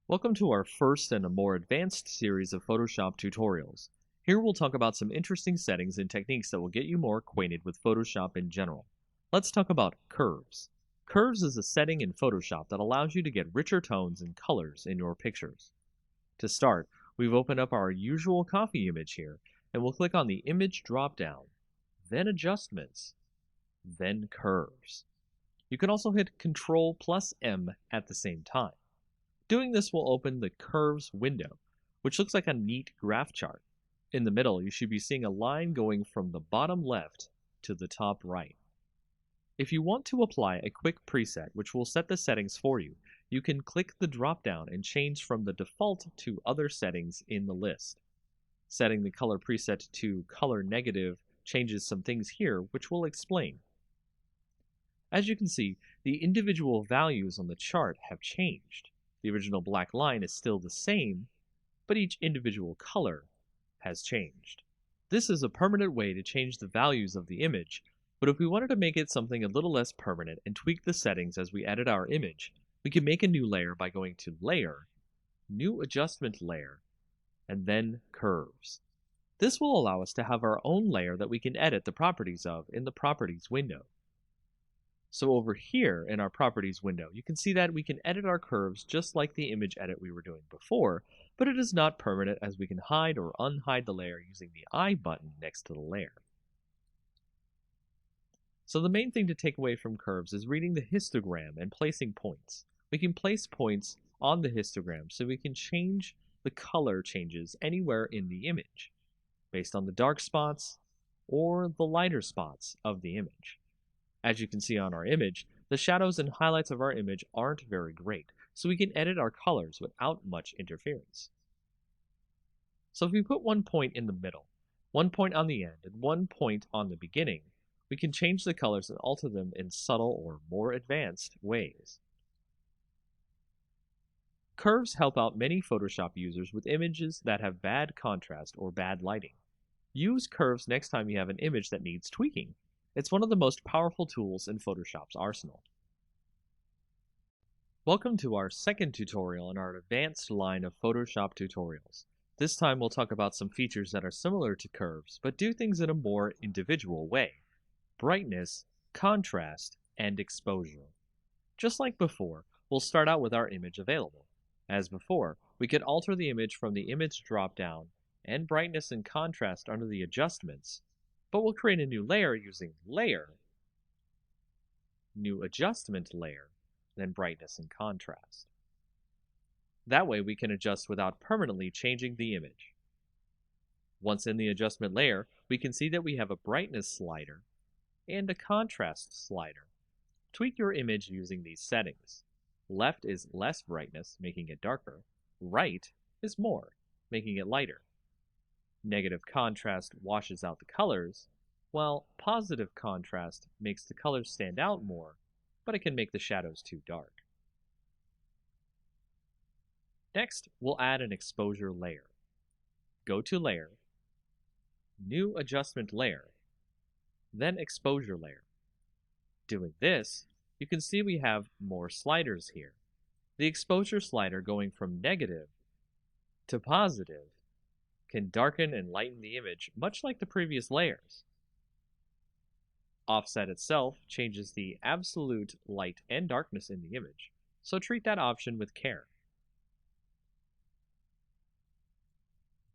Welcome to our first and a more advanced series of Photoshop tutorials. Here we'll talk about some interesting settings and techniques that will get you more acquainted with Photoshop in general. Let's talk about curves. Curves is a setting in Photoshop that allows you to get richer tones and colors in your pictures. To start, we've opened up our usual coffee image here, and we'll click on the Image drop-down, then Adjustments, then Curves. You can also hit Ctrl plus M at the same time. Doing this will open the Curves window, which looks like a neat graph chart. In the middle, you should be seeing a line going from the bottom left to the top right. If you want to apply a quick preset which will set the settings for you, you can click the drop-down and change from the default to other settings in the list. Setting the color preset to color negative changes some things here, which we'll explain. As you can see, the individual values on the chart have changed. The original black line is still the same, but each individual color has changed. This is a permanent way to change the values of the image, but if we wanted to make it something a little less permanent and tweak the settings as we edit our image, we can make a new layer by going to Layer, New Adjustment Layer, and then Curves. This will allow us to have our own layer that we can edit the properties of in the Properties window. So over here in our Properties window, you can see that we can edit our curves just like the image edit we were doing before, but it is not permanent as we can hide or unhide the layer using the I button next to the layer. So the main thing to take away from curves is reading the histogram and placing points. We can place points on the histogram so we can change the color changes anywhere in the image, based on the dark spots or the lighter spots of the image. As you can see on our image, the shadows and highlights of our image aren't very great, so we can edit our colors without much interference. So if we put one point in the middle, one point on the end, and one point on the beginning, we can change the colors and alter them in subtle or more advanced ways. Curves help out many Photoshop users with images that have bad contrast or bad lighting. Use curves next time you have an image that needs tweaking. It's one of the most powerful tools in Photoshop's arsenal. Welcome to our second tutorial in our advanced line of Photoshop tutorials. This time we'll talk about some features that are similar to curves, but do things in a more individual way. Brightness, contrast, and exposure. Just like before, we'll start out with our image available. As before, we could alter the image from the Image drop-down and brightness and contrast under the Adjustments, but we'll create a new layer using Layer, New Adjustment Layer, then Brightness and Contrast. That way we can adjust without permanently changing the image. Once in the adjustment layer, we can see that we have a brightness slider and a contrast slider. Tweak your image using these settings. Left is less brightness, making it darker. Right is more, making it lighter. Negative contrast washes out the colors, while positive contrast makes the colors stand out more, but it can make the shadows too dark. Next, we'll add an exposure layer. Go to Layer, New Adjustment Layer, then Exposure Layer. Doing this, you can see we have more sliders here. The exposure slider going from negative to positive can darken and lighten the image much like the previous layers. Offset itself changes the absolute light and darkness in the image, so treat that option with care.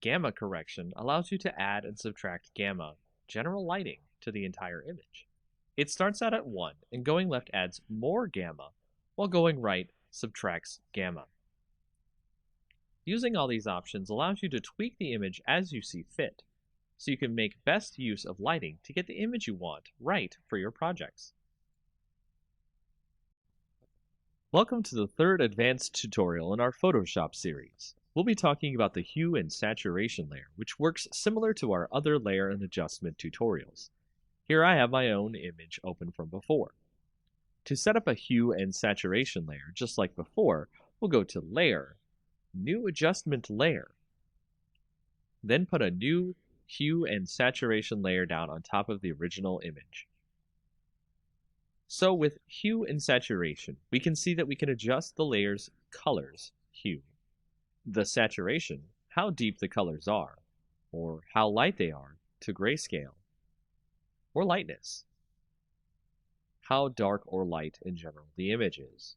Gamma correction allows you to add and subtract gamma, general lighting, to the entire image. It starts out at 1 and going left adds more gamma, while going right subtracts gamma. Using all these options allows you to tweak the image as you see fit, so you can make best use of lighting to get the image you want right for your projects. Welcome to the third advanced tutorial in our Photoshop series. We'll be talking about the hue and saturation layer, which works similar to our other layer and adjustment tutorials. Here I have my own image open from before. To set up a hue and saturation layer, just like before, we'll go to Layer, New Adjustment Layer, then put a new hue and saturation layer down on top of the original image. So with hue and saturation, we can see that we can adjust the layer's colors, hue, The saturation, how deep the colors are, or how light they are, to grayscale, or lightness, how dark or light in general the image is.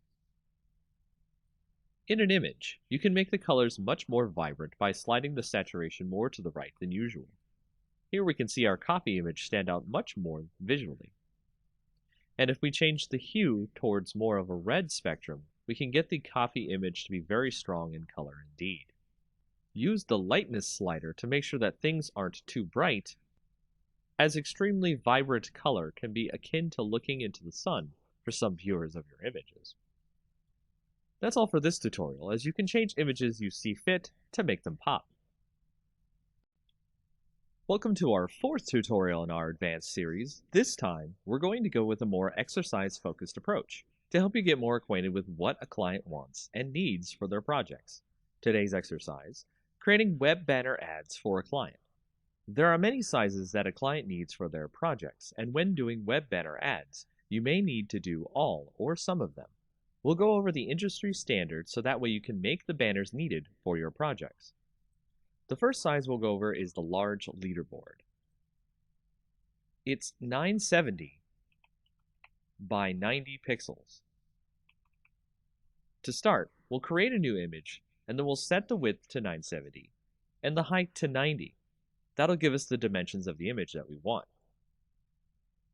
In an image, you can make the colors much more vibrant by sliding the saturation more to the right than usual. Here we can see our copy image stand out much more visually. And if we change the hue towards more of a red spectrum, we can get the copy image to be very strong in color indeed. Use the lightness slider to make sure that things aren't too bright, as extremely vibrant color can be akin to looking into the sun for some viewers of your images. That's all for this tutorial, as you can change images you see fit to make them pop. Welcome to our fourth tutorial in our advanced series. This time, we're going to go with a more exercise-focused approach to help you get more acquainted with what a client wants and needs for their projects. Today's exercise, creating web banner ads for a client. There are many sizes that a client needs for their projects, and when doing web banner ads, you may need to do all or some of them. We'll go over the industry standards so that way you can make the banners needed for your projects. The first size we'll go over is the large leaderboard. It's 970 by 90 pixels. To start, we'll create a new image, and then we'll set the width to 970 and the height to 90. That'll give us the dimensions of the image that we want.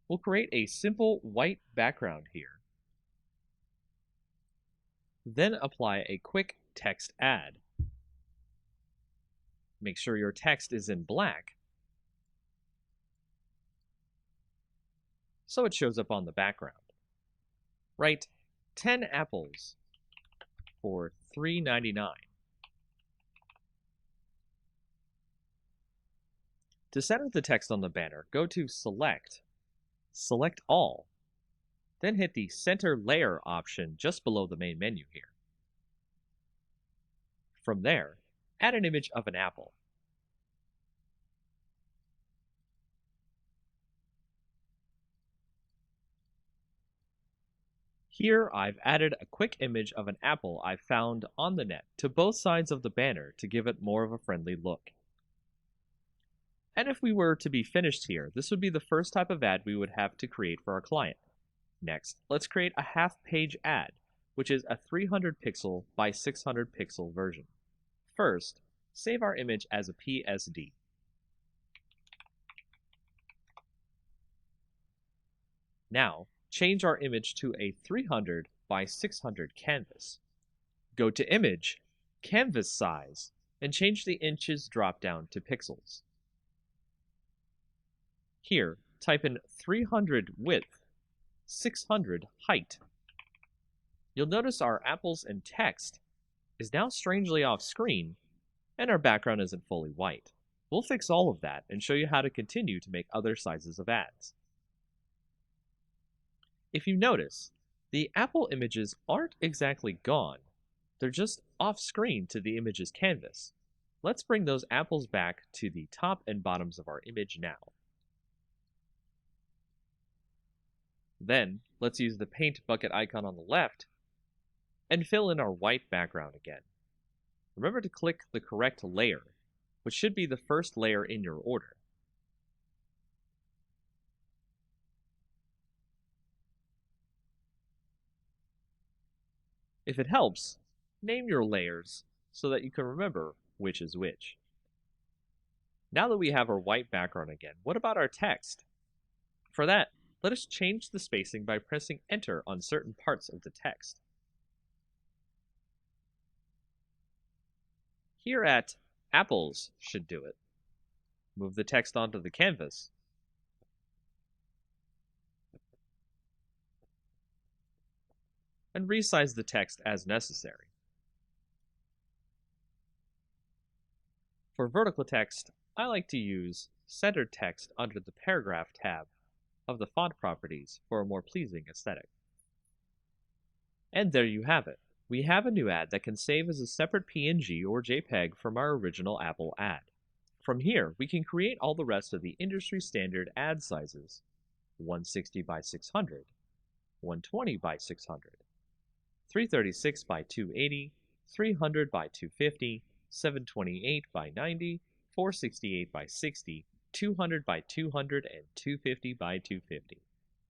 We'll create a simple white background here. Then apply a quick text add. Make sure your text is in black so it shows up on the background. Write 10 apples for $3.99. To center the text on the banner, go to Select All, then hit the Center Layer option just below the main menu here. From there, add an image of an apple. Here I've added a quick image of an apple I found on the net to both sides of the banner to give it more of a friendly look. And if we were to be finished here, this would be the first type of ad we would have to create for our client. Next, let's create a half-page ad, which is a 300 pixel by 600 pixel version. First, save our image as a PSD. Now, change our image to a 300 by 600 canvas. Go to Image, Canvas Size, and change the inches drop-down to pixels. Here, type in 300 width, 600 height. You'll notice our apples and text is now strangely off screen, and our background isn't fully white. We'll fix all of that and show you how to continue to make other sizes of ads. If you notice, the apple images aren't exactly gone. They're just off screen to the image's canvas. Let's bring those apples back to the top and bottoms of our image now. Then, let's use the paint bucket icon on the left and fill in our white background again. Remember to click the correct layer, which should be the first layer in your order. If it helps, name your layers so that you can remember which is which. Now that we have our white background again, what about our text? For that, let us change the spacing by pressing Enter on certain parts of the text. Here at Apples should do it. Move the text onto the canvas. And resize the text as necessary. For vertical text, I like to use centered text under the Paragraph tab of the font properties for a more pleasing aesthetic. And there you have it. We have a new ad that can save as a separate PNG or JPEG from our original Apple ad. From here, we can create all the rest of the industry standard ad sizes: 160 by 600, 120 by 600, 336 by 280, 300 by 250, 728 by 90, 468 by 60, 200 by 200, and 250 by 250.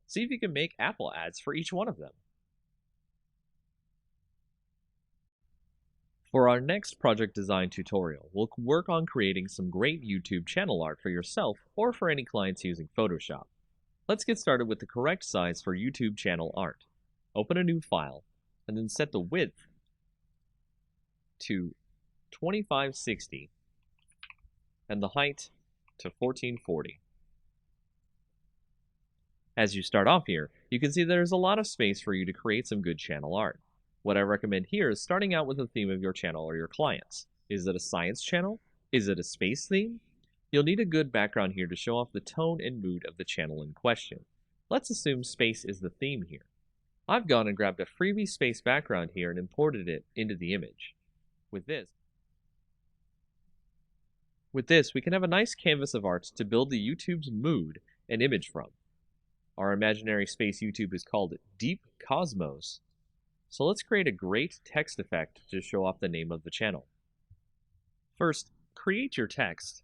See if you can make Apple ads for each one of them. For our next project design tutorial, we'll work on creating some great YouTube channel art for yourself or for any clients using Photoshop. Let's get started with the correct size for YouTube channel art. Open a new file, and then set the width to 2560 and the height to 1440. As you start off here, you can see there's a lot of space for you to create some good channel art. What I recommend here is starting out with the theme of your channel or your clients. Is it a science channel? Is it a space theme? You'll need a good background here to show off the tone and mood of the channel in question. Let's assume space is the theme here. I've gone and grabbed a freebie space background here and imported it into the image. With this, we can have a nice canvas of art to build the YouTube's mood and image from. Our imaginary space YouTube is called Deep Cosmos. So let's create a great text effect to show off the name of the channel. First, create your text.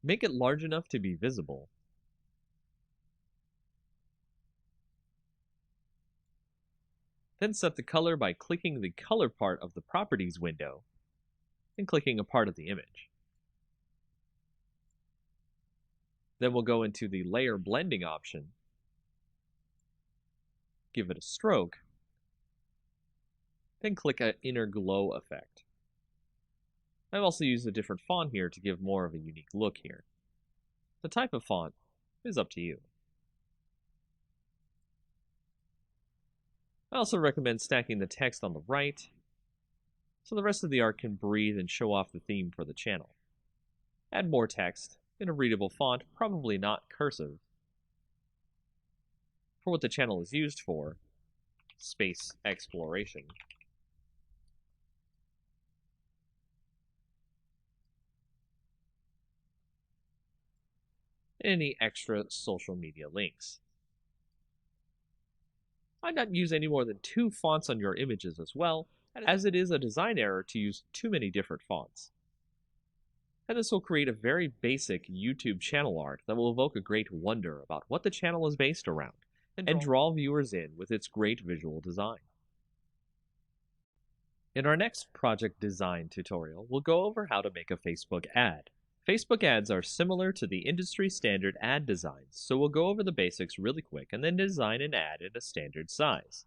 Make it large enough to be visible. Then set the color by clicking the color part of the properties window and clicking a part of the image. Then we'll go into the layer blending option, give it a stroke, then click an inner glow effect. I've also used a different font here to give more of a unique look here. The type of font is up to you. I also recommend stacking the text on the right, so the rest of the art can breathe and show off the theme for the channel. Add more text in a readable font, probably not cursive, for what the channel is used for, space exploration. Any extra social media links. I'd not use any more than 2 fonts on your images as well, as it is a design error to use too many different fonts. And this will create a very basic YouTube channel art that will evoke a great wonder about what the channel is based around, and draw viewers in with its great visual design. In our next project design tutorial, we'll go over how to make a Facebook ad. Facebook ads are similar to the industry standard ad designs, so we'll go over the basics really quick and then design an ad in a standard size.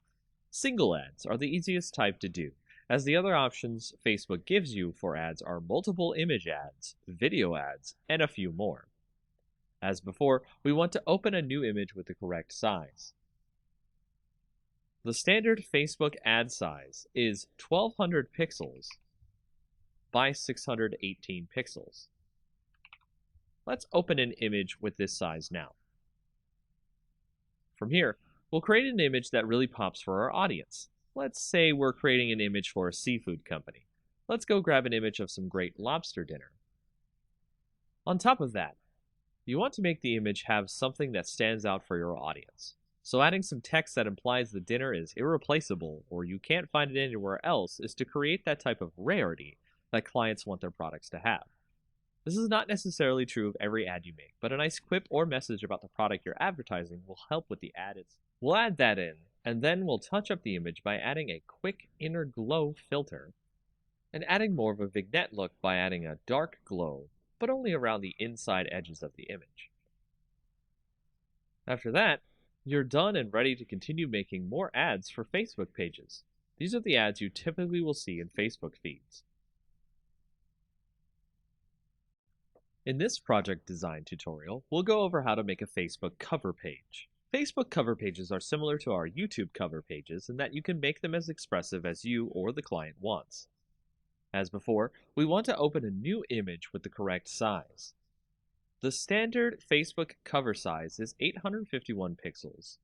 Single ads are the easiest type to do, as the other options Facebook gives you for ads are multiple image ads, video ads, and a few more. As before, we want to open a new image with the correct size. The standard Facebook ad size is 1200 pixels by 618 pixels. Let's open an image with this size now. From here, we'll create an image that really pops for our audience. Let's say we're creating an image for a seafood company. Let's go grab an image of some great lobster dinner. On top of that, you want to make the image have something that stands out for your audience. So adding some text that implies the dinner is irreplaceable or you can't find it anywhere else is to create that type of rarity that clients want their products to have. This is not necessarily true of every ad you make, but a nice quip or message about the product you're advertising will help with the ad. We'll add that in, and then we'll touch up the image by adding a quick inner glow filter, and adding more of a vignette look by adding a dark glow, but only around the inside edges of the image. After that, you're done and ready to continue making more ads for Facebook pages. These are the ads you typically will see in Facebook feeds. In this project design tutorial, we'll go over how to make a Facebook cover page. Facebook cover pages are similar to our YouTube cover pages in that you can make them as expressive as you or the client wants. As before, we want to open a new image with the correct size. The standard Facebook cover size is 851 pixels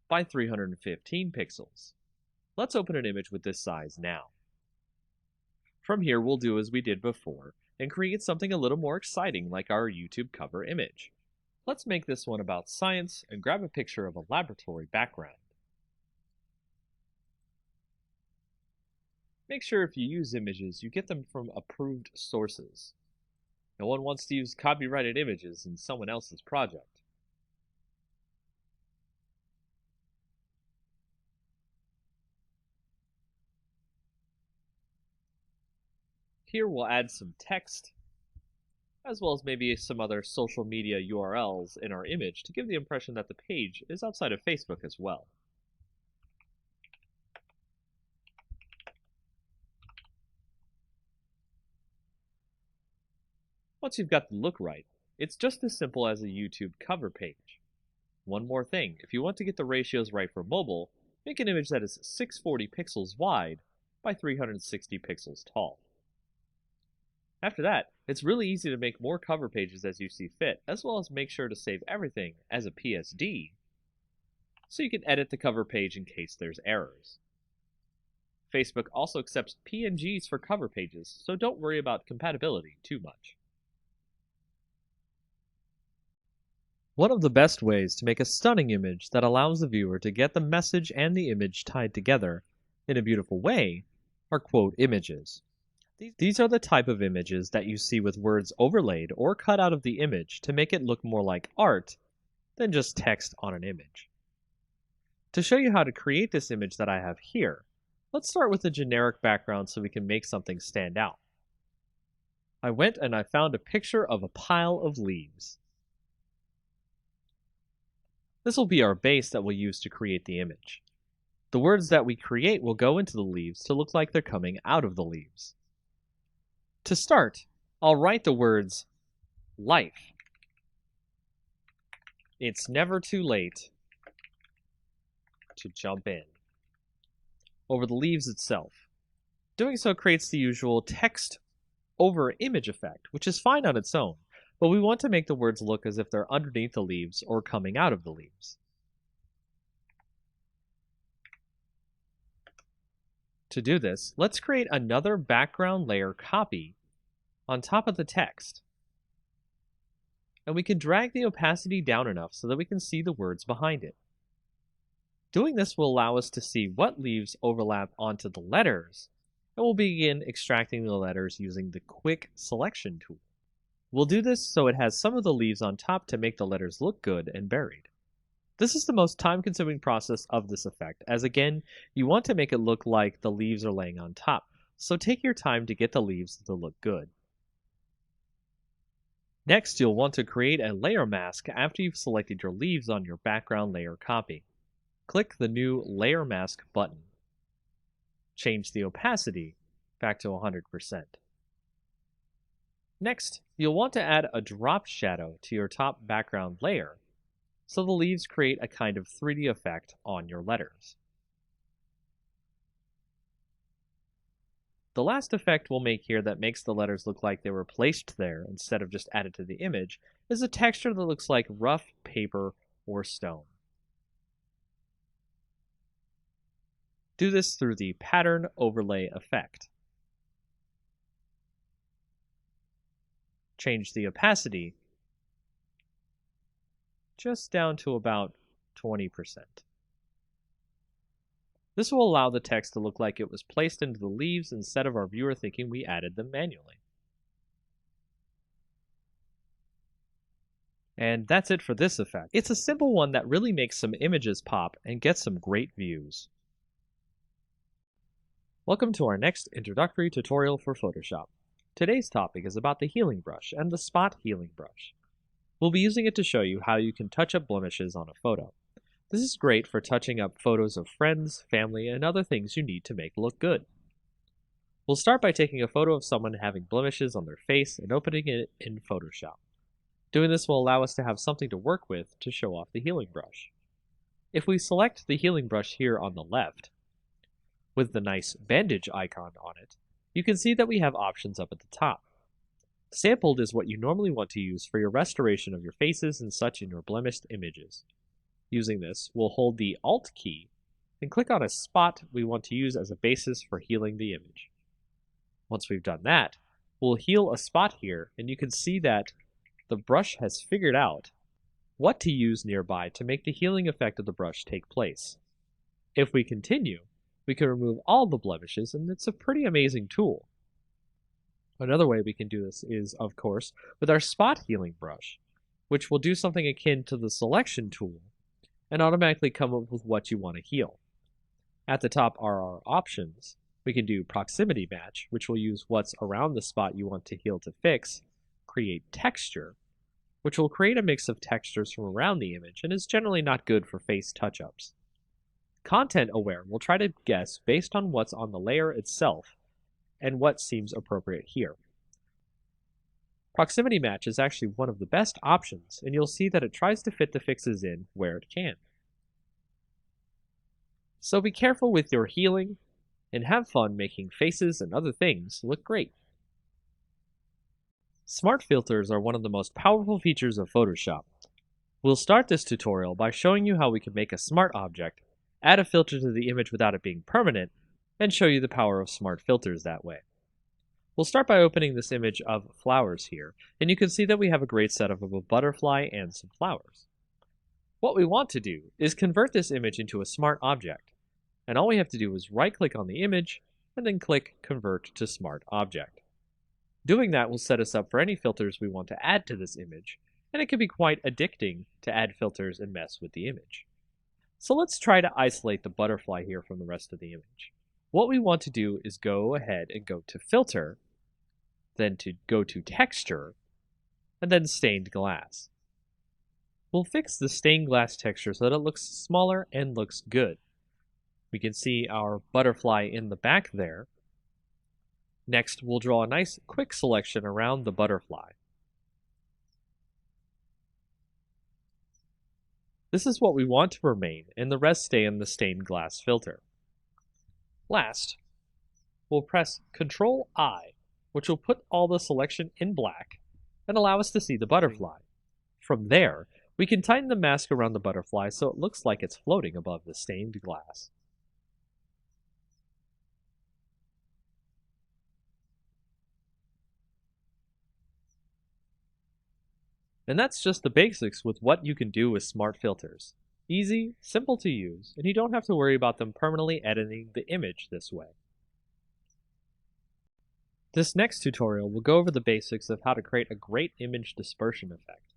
by 315 pixels. Let's open an image with this size now. From here, we'll do as we did before and create something a little more exciting like our YouTube cover image. Let's make this one about science and grab a picture of a laboratory background. Make sure if you use images, you get them from approved sources. No one wants to use copyrighted images in someone else's project. Here we'll add some text, as well as maybe some other social media URLs in our image to give the impression that the page is outside of Facebook as well. Once you've got the look right, it's just as simple as a YouTube cover page. One more thing, if you want to get the ratios right for mobile, make an image that is 640 pixels wide by 360 pixels tall. After that, it's really easy to make more cover pages as you see fit, as well as make sure to save everything as a PSD, so you can edit the cover page in case there's errors. Facebook also accepts PNGs for cover pages, so don't worry about compatibility too much. One of the best ways to make a stunning image that allows the viewer to get the message and the image tied together in a beautiful way are quote images. These are the type of images that you see with words overlaid or cut out of the image to make it look more like art than just text on an image. To show you how to create this image that I have here, let's start with a generic background so we can make something stand out. I went and I found a picture of a pile of leaves. This will be our base that we'll use to create the image. The words that we create will go into the leaves to look like they're coming out of the leaves. To start, I'll write the words life. It's never too late to jump in over the leaves itself. Doing so creates the usual text over image effect, which is fine on its own, but we want to make the words look as if they're underneath the leaves or coming out of the leaves. To do this, let's create another background layer copy on top of the text. And we can drag the opacity down enough so that we can see the words behind it. Doing this will allow us to see what leaves overlap onto the letters, and we'll begin extracting the letters using the Quick Selection tool. We'll do this so it has some of the leaves on top to make the letters look good and buried. This is the most time-consuming process of this effect, as again, you want to make it look like the leaves are laying on top, so take your time to get the leaves to look good. Next, you'll want to create a layer mask after you've selected your leaves on your background layer copy. Click the new Layer Mask button. Change the opacity back to 100%. Next, you'll want to add a drop shadow to your top background layer, so the leaves create a kind of 3D effect on your letters. The last effect we'll make here that makes the letters look like they were placed there instead of just added to the image is a texture that looks like rough paper or stone. Do this through the Pattern Overlay effect. Change the opacity just down to about 20%. This will allow the text to look like it was placed into the leaves instead of our viewer thinking we added them manually. And that's it for this effect. It's a simple one that really makes some images pop and gets some great views. Welcome to our next introductory tutorial for Photoshop. Today's topic is about the healing brush and the spot healing brush. We'll be using it to show you how you can touch up blemishes on a photo. This is great for touching up photos of friends, family, and other things you need to make look good. We'll start by taking a photo of someone having blemishes on their face and opening it in Photoshop. Doing this will allow us to have something to work with to show off the healing brush. If we select the healing brush here on the left, with the nice bandage icon on it, you can see that we have options up at the top. Sampled is what you normally want to use for your restoration of your faces and such in your blemished images. Using this, we'll hold the Alt key and click on a spot we want to use as a basis for healing the image. Once we've done that, we'll heal a spot here, and you can see that the brush has figured out what to use nearby to make the healing effect of the brush take place. If we continue, We can remove all the blemishes, and it's a pretty amazing tool. Another way we can do this is, of course, with our spot healing brush, which will do something akin to the selection tool and automatically come up with what you want to heal. At the top are our options. We can do proximity match, which will use what's around the spot you want to heal to fix, create texture, which will create a mix of textures from around the image and is generally not good for face touch-ups. Content aware will try to guess based on what's on the layer itself and what seems appropriate here. Proximity match is actually one of the best options, and you'll see that it tries to fit the fixes in where it can. So be careful with your healing, and have fun making faces and other things look great. Smart filters are one of the most powerful features of Photoshop. We'll start this tutorial by showing you how we can make a smart object, add a filter to the image without it being permanent, and show you the power of smart filters that way. We'll start by opening this image of flowers here, and you can see that we have a great setup of a butterfly and some flowers. What we want to do is convert this image into a smart object, and all we have to do is right-click on the image and then click Convert to Smart Object. Doing that will set us up for any filters we want to add to this image, and it can be quite addicting to add filters and mess with the image. So let's try to isolate the butterfly here from the rest of the image. What we want to do is go ahead and go to Filter, then to go to Texture, and then Stained Glass. We'll fix the stained glass texture so that it looks smaller and looks good. We can see our butterfly in the back there. Next, we'll draw a nice quick selection around the butterfly. This is what we want to remain, and the rest stay in the stained glass filter. Last, we'll press Ctrl-I, which will put all the selection in black and allow us to see the butterfly. From there, we can tighten the mask around the butterfly so it looks like it's floating above the stained glass. And that's just the basics with what you can do with smart filters. Easy, simple to use, and you don't have to worry about them permanently editing the image this way. This next tutorial will go over the basics of how to create a great image dispersion effect.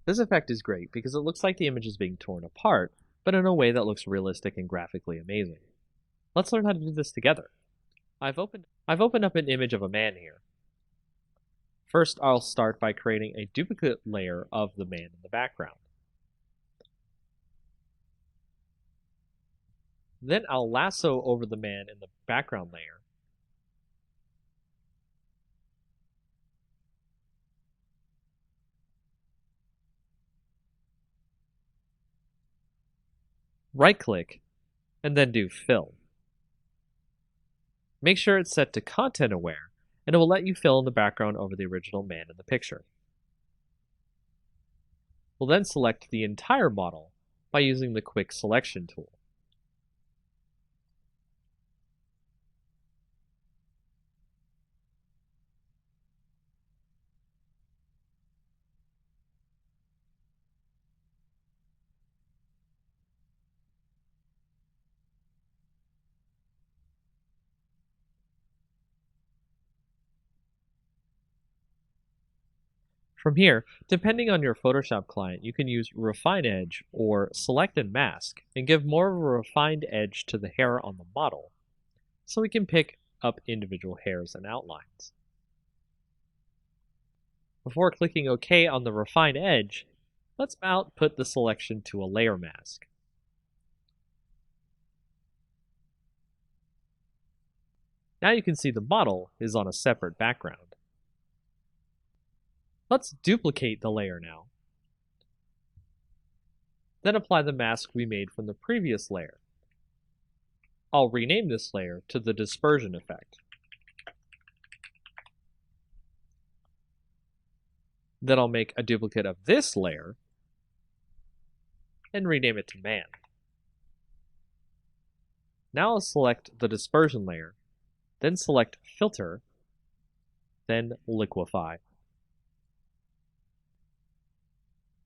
This effect is great because it looks like the image is being torn apart, but in a way that looks realistic and graphically amazing. Let's learn how to do this together. I've opened up an image of a man here. First, I'll start by creating a duplicate layer of the man in the background. Then I'll lasso over the man in the background layer. Right-click, and then do Fill. Make sure it's set to Content Aware, and it will let you fill in the background over the original man in the picture. We'll then select the entire model by using the Quick Selection tool. From here, depending on your Photoshop client, you can use Refine Edge or Select and Mask and give more of a refined edge to the hair on the model, so we can pick up individual hairs and outlines. Before clicking OK on the Refine Edge, let's output the selection to a layer mask. Now you can see the model is on a separate background. Let's duplicate the layer now. Then apply the mask we made from the previous layer. I'll rename this layer to the dispersion effect. Then I'll make a duplicate of this layer and rename it to man. Now I'll select the dispersion layer, then select filter, then liquefy.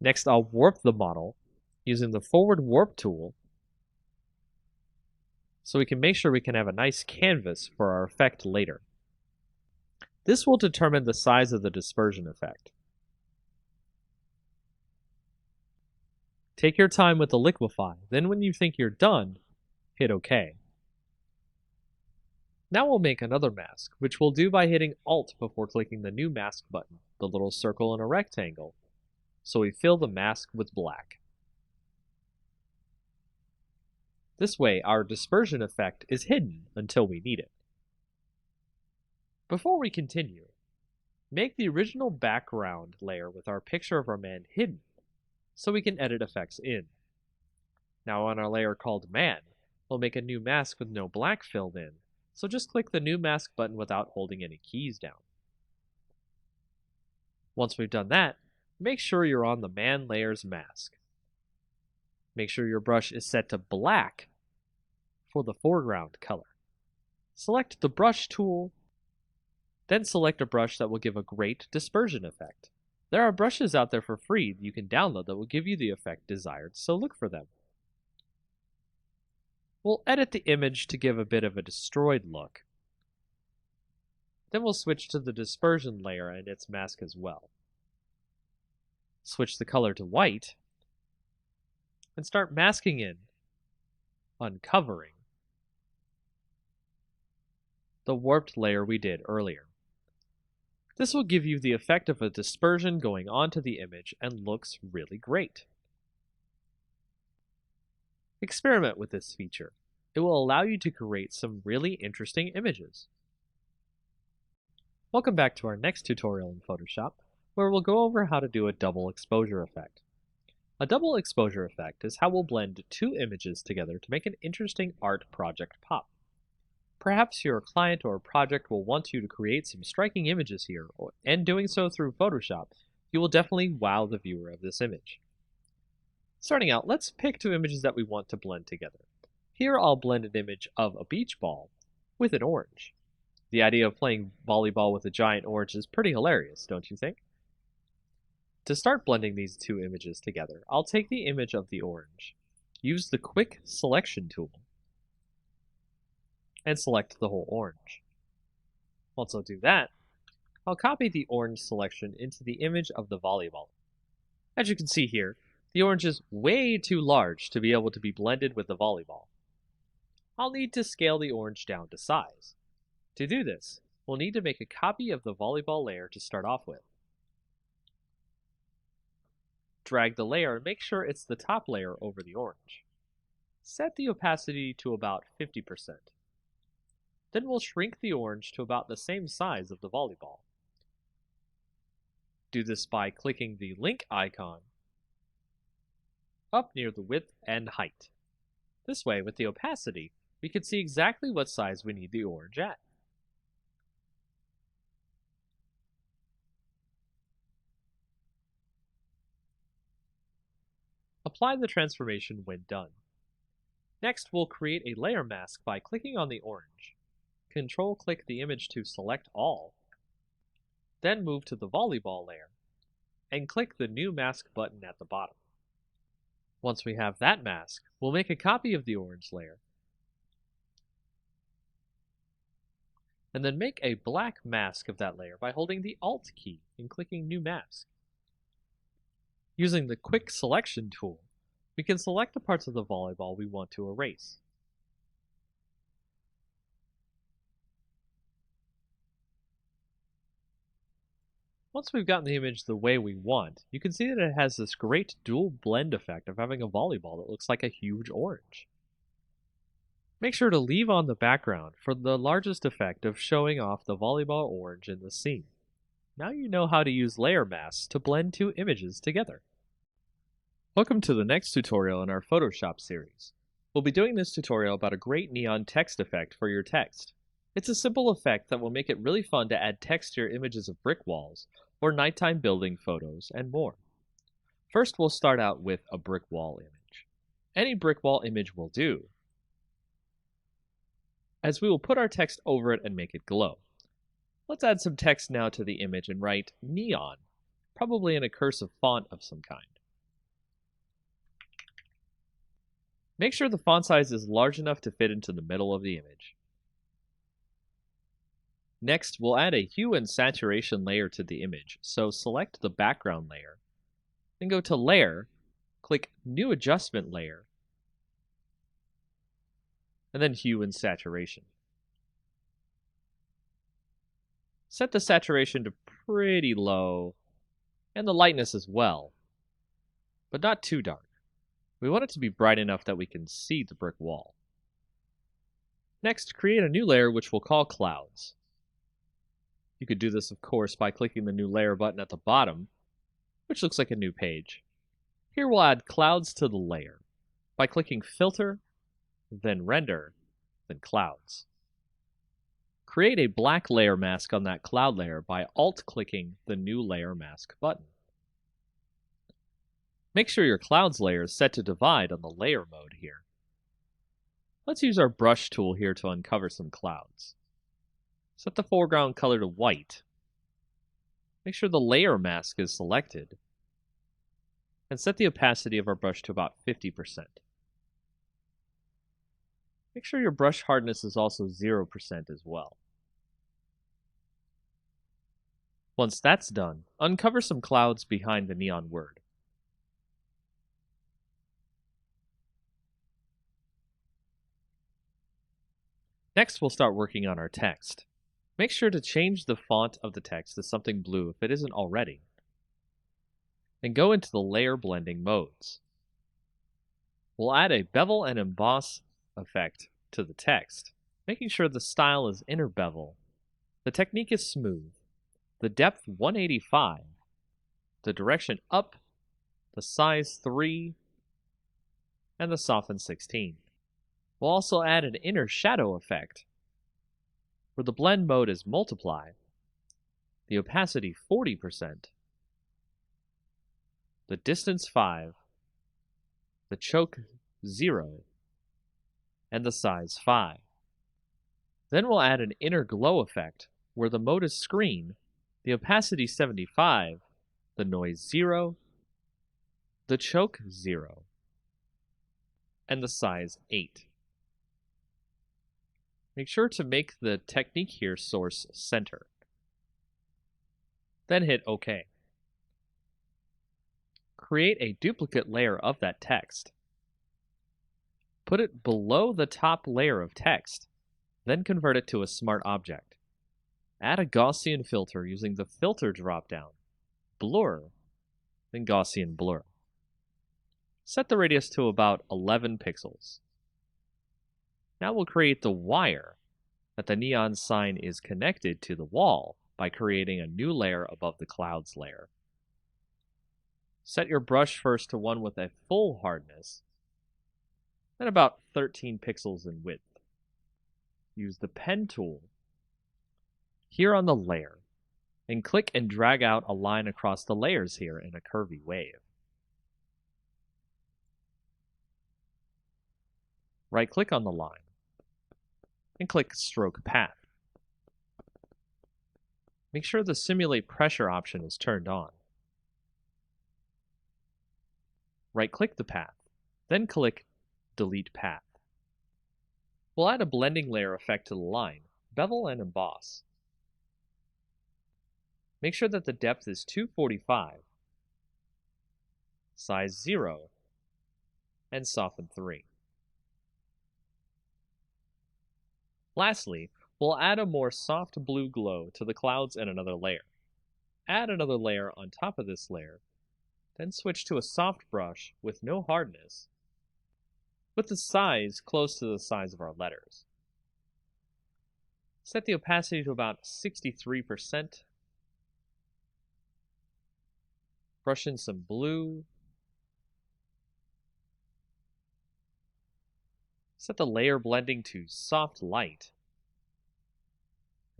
Next, I'll warp the model using the forward warp tool so we can make sure we can have a nice canvas for our effect later. This will determine the size of the dispersion effect. Take your time with the liquefy, then when you think you're done, hit OK. Now we'll make another mask, which we'll do by hitting Alt before clicking the new mask button, the little circle and a rectangle, so we fill the mask with black. This way, our dispersion effect is hidden until we need it. Before we continue, make the original background layer with our picture of our man hidden, so we can edit effects in. Now on our layer called Man, we'll make a new mask with no black filled in, so just click the new mask button without holding any keys down. Once we've done that, make sure you're on the Man layer's mask. Make sure your brush is set to black for the foreground color. Select the brush tool, then select a brush that will give a great dispersion effect. There are brushes out there for free that you can download that will give you the effect desired, so look for them. We'll edit the image to give a bit of a destroyed look. Then we'll switch to the dispersion layer and its mask as well. Switch the color to white, and start masking in, uncovering, the warped layer we did earlier. This will give you the effect of a dispersion going onto the image and looks really great. Experiment with this feature. It will allow you to create some really interesting images. Welcome back to our next tutorial in Photoshop, where we'll go over how to do a double exposure effect. A double exposure effect is how we'll blend two images together to make an interesting art project pop. Perhaps your client or project will want you to create some striking images here, and doing so through Photoshop, you will definitely wow the viewer of this image. Starting out, let's pick two images that we want to blend together. Here I'll blend an image of a beach ball with an orange. The idea of playing volleyball with a giant orange is pretty hilarious, don't you think? To start blending these two images together, I'll take the image of the orange, use the Quick Selection tool, and select the whole orange. Once I do that, I'll copy the orange selection into the image of the volleyball. As you can see here, the orange is way too large to be able to be blended with the volleyball. I'll need to scale the orange down to size. To do this, we'll need to make a copy of the volleyball layer to start off with. Drag the layer and make sure it's the top layer over the orange. Set the opacity to about 50%. Then we'll shrink the orange to about the same size of the volleyball. Do this by clicking the link icon up near the width and height. This way, with the opacity, we can see exactly what size we need the orange at. Apply the transformation when done. Next, we'll create a layer mask by clicking on the orange. Control-click the image to select all. Then move to the volleyball layer, and click the New Mask button at the bottom. Once we have that mask, we'll make a copy of the orange layer, and then make a black mask of that layer by holding the Alt key and clicking New Mask. Using the Quick Selection tool, we can select the parts of the volleyball we want to erase. Once we've gotten the image the way we want, you can see that it has this great dual blend effect of having a volleyball that looks like a huge orange. Make sure to leave on the background for the largest effect of showing off the volleyball orange in the scene. Now you know how to use layer masks to blend two images together. Welcome to the next tutorial in our Photoshop series. We'll be doing this tutorial about a great neon text effect for your text. It's a simple effect that will make it really fun to add text to your images of brick walls, or nighttime building photos, and more. First, we'll start out with a brick wall image. Any brick wall image will do, as we will put our text over it and make it glow. Let's add some text now to the image and write neon, probably in a cursive font of some kind. Make sure the font size is large enough to fit into the middle of the image. Next, we'll add a hue and saturation layer to the image, so select the background layer, then go to Layer, click New Adjustment Layer, and then Hue and Saturation. Set the saturation to pretty low, and the lightness as well, but not too dark. We want it to be bright enough that we can see the brick wall. Next, create a new layer which we'll call Clouds. You could do this, of course, by clicking the New Layer button at the bottom, which looks like a new page. Here we'll add clouds to the layer by clicking Filter, then Render, then Clouds. Create a black layer mask on that cloud layer by Alt-clicking the New Layer Mask button. Make sure your Clouds layer is set to divide on the layer mode here. Let's use our brush tool here to uncover some clouds. Set the foreground color to white. Make sure the layer mask is selected. And set the opacity of our brush to about 50%. Make sure your brush hardness is also 0% as well. Once that's done, uncover some clouds behind the neon word. Next, we'll start working on our text. Make sure to change the font of the text to something blue if it isn't already. Then go into the layer blending modes. We'll add a bevel and emboss effect to the text, making sure the style is inner bevel. The technique is smooth. The depth 185, the direction up, the size 3, and the soften 16. We'll also add an inner shadow effect, where the blend mode is multiply, the opacity 40%, the distance 5, the choke 0, and the size 5. Then we'll add an inner glow effect, where the mode is screen, the opacity 75, the noise 0, the choke 0, and the size 8. Make sure to make the technique here source center. Then hit OK. Create a duplicate layer of that text. Put it below the top layer of text, then convert it to a smart object. Add a Gaussian filter using the Filter dropdown, Blur, then Gaussian Blur. Set the radius to about 11 pixels. Now we'll create the wire that the neon sign is connected to the wall by creating a new layer above the clouds layer. Set your brush first to one with a full hardness, then about 13 pixels in width. Use the pen tool here on the layer and click and drag out a line across the layers here in a curvy wave. Right-click on the line and click Stroke Path. Make sure the Simulate Pressure option is turned on. Right-click the path, then click Delete Path. We'll add a blending layer effect to the line, bevel and emboss. Make sure that the depth is 245, size 0, and soften 3. Lastly, we'll add a more soft blue glow to the clouds in another layer. Add another layer on top of this layer, then switch to a soft brush with no hardness, with the size close to the size of our letters. Set the opacity to about 63%. Brush in some blue. Set the layer blending to soft light.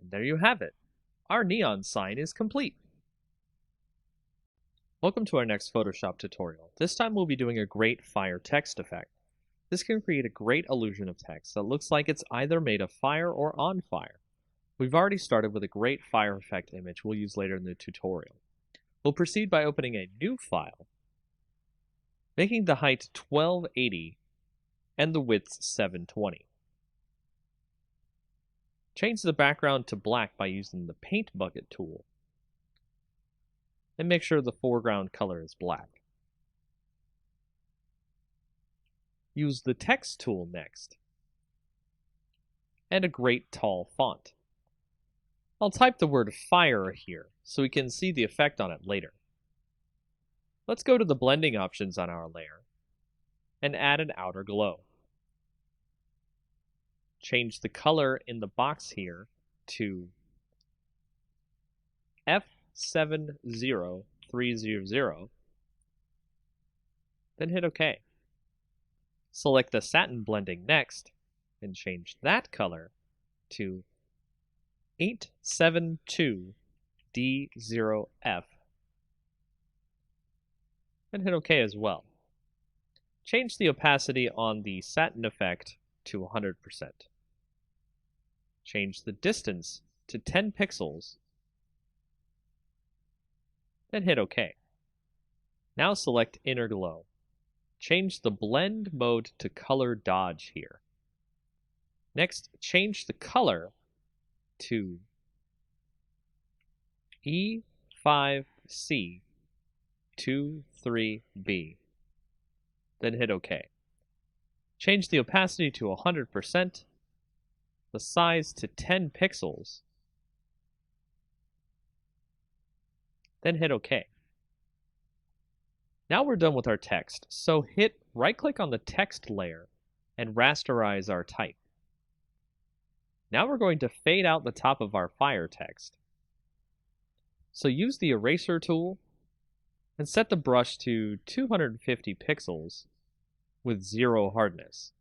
And there you have it. Our neon sign is complete. Welcome to our next Photoshop tutorial. This time we'll be doing a great fire text effect. This can create a great illusion of text that looks like it's either made of fire or on fire. We've already started with a great fire effect image we'll use later in the tutorial. We'll proceed by opening a new file, making the height 1280 and the width 720. Change the background to black by using the Paint Bucket tool, and make sure the foreground color is black. Use the Text tool next, and a great tall font. I'll type the word fire here so we can see the effect on it later. Let's go to the blending options on our layer and add an outer glow. Change the color in the box here to F70300, then hit OK. Select the satin blending next and change that color to 872D0F, and hit OK as well. Change the opacity on the satin effect to 100%. Change the distance to 10 pixels, then hit OK. Now select Inner Glow. Change the blend mode to Color Dodge here. Next, change the color to E5C23B, then hit OK. Change the opacity to 100%, the size to 10 pixels, then hit OK. Now we're done with our text, so hit right-click on the text layer and rasterize our type. Now we're going to fade out the top of our fire text. So use the eraser tool and set the brush to 250 pixels with 0 hardness.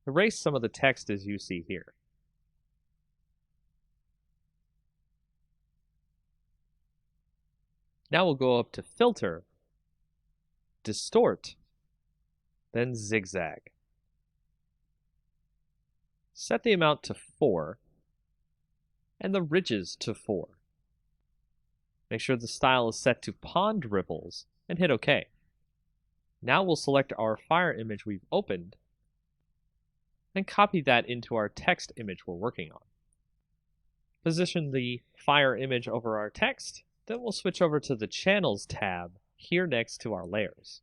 Erase some of the text as you see here. Now we'll go up to Filter, Distort, then Zigzag. Set the amount to 4 and the ridges to 4. Make sure the style is set to Pond Ripples and hit OK. Now we'll select our fire image we've opened and copy that into our text image we're working on. Position the fire image over our text, then we'll switch over to the Channels tab here next to our layers.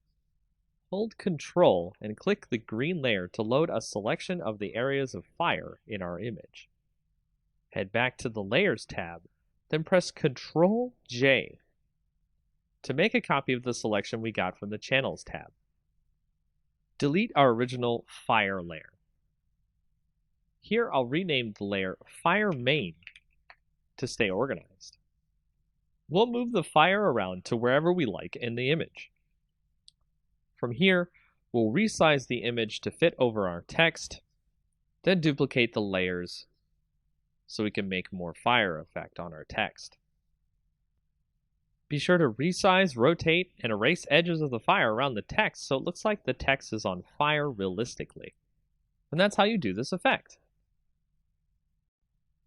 Hold Ctrl and click the green layer to load a selection of the areas of fire in our image. Head back to the Layers tab, then press Ctrl J to make a copy of the selection we got from the Channels tab. Delete our original fire layer. Here I'll rename the layer Fire Main to stay organized. We'll move the fire around to wherever we like in the image. From here, we'll resize the image to fit over our text, then duplicate the layers so we can make more fire effect on our text. Be sure to resize, rotate, and erase edges of the fire around the text so it looks like the text is on fire realistically. And that's how you do this effect.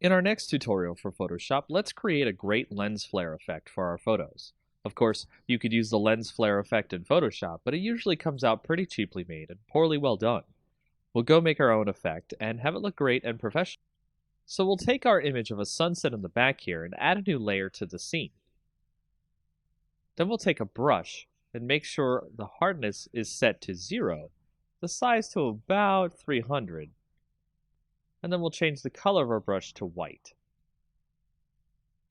In our next tutorial for Photoshop, let's create a great lens flare effect for our photos. Of course, you could use the lens flare effect in Photoshop, but it usually comes out pretty cheaply made and poorly well done. We'll go make our own effect and have it look great and professional. So we'll take our image of a sunset in the back here and add a new layer to the scene. Then we'll take a brush and make sure the hardness is set to 0, the size to about 300, and then we'll change the color of our brush to white.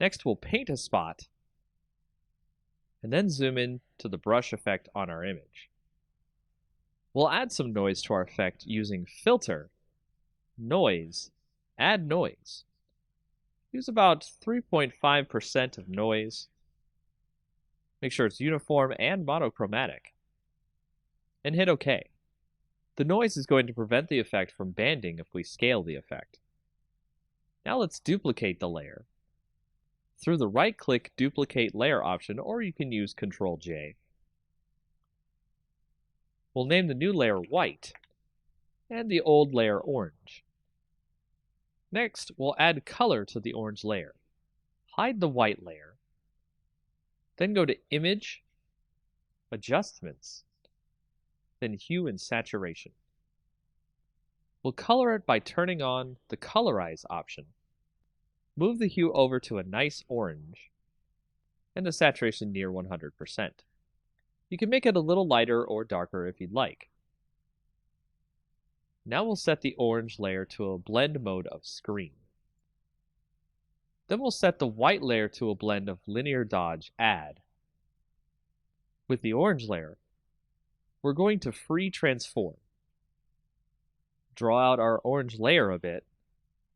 Next, we'll paint a spot, and then zoom in to the brush effect on our image. We'll add some noise to our effect using Filter, Noise, Add Noise. Use about 3.5% of noise. Make sure it's uniform and monochromatic. And hit OK. The noise is going to prevent the effect from banding if we scale the effect. Now let's duplicate the layer. Through the right-click Duplicate Layer option, or you can use Ctrl J. We'll name the new layer White, and the old layer Orange. Next, we'll add color to the orange layer. Hide the white layer. Then go to Image, Adjustments, then hue and saturation. We'll color it by turning on the colorize option. Move the hue over to a nice orange and the saturation near 100%. You can make it a little lighter or darker if you'd like. Now we'll set the orange layer to a blend mode of screen. Then we'll set the white layer to a blend of linear dodge add. With the orange layer, we're going to free transform. Draw out our orange layer a bit,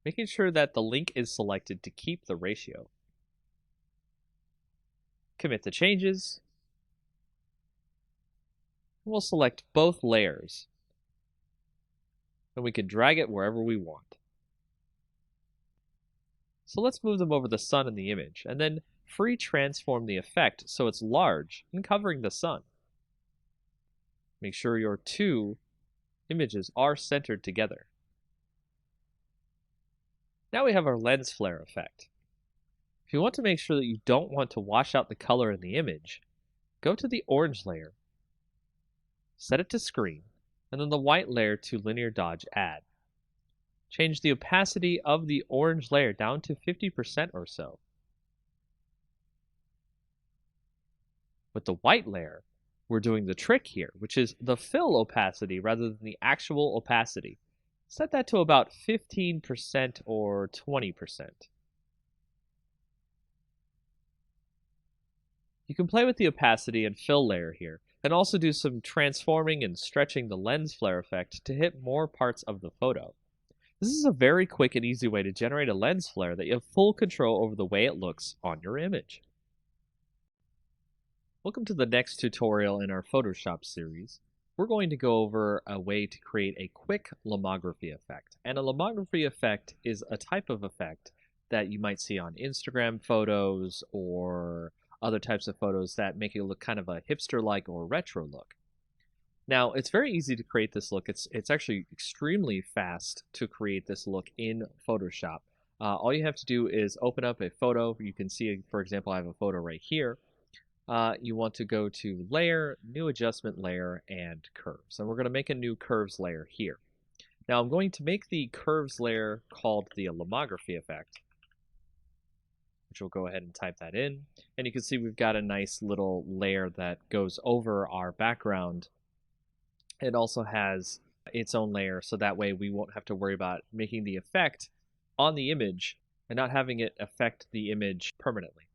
making sure that the link is selected to keep the ratio. Commit the changes. We'll select both layers, and we can drag it wherever we want. So let's move them over the sun in the image, and then free transform the effect so it's large and covering the sun. Make sure your two images are centered together. Now we have our lens flare effect. If you want to make sure that you don't want to wash out the color in the image, go to the orange layer, set it to screen, and then the white layer to linear dodge add. Change the opacity of the orange layer down to 50% or so. With the white layer, we're doing the trick here, which is the fill opacity rather than the actual opacity. Set that to about 15% or 20%. You can play with the opacity and fill layer here, and also do some transforming and stretching the lens flare effect to hit more parts of the photo. This is a very quick and easy way to generate a lens flare that you have full control over the way it looks on your image. Welcome to the next tutorial in our Photoshop series. We're going to go over a way to create a quick lomography effect. And a lomography effect is a type of effect that you might see on Instagram photos or other types of photos that make it look kind of a hipster-like or retro look. Now, it's very easy to create this look. It's actually extremely fast to create this look in Photoshop. All you have to do is open up a photo. You can see, for example, I have a photo right here. You want to go to Layer, New Adjustment Layer, and Curves. And we're going to make a new Curves layer here. Now I'm going to make the Curves layer called the lomography effect, which we'll go ahead and type that in. And you can see we've got a nice little layer that goes over our background. It also has its own layer, so that way we won't have to worry about making the effect on the image and not having it affect the image permanently.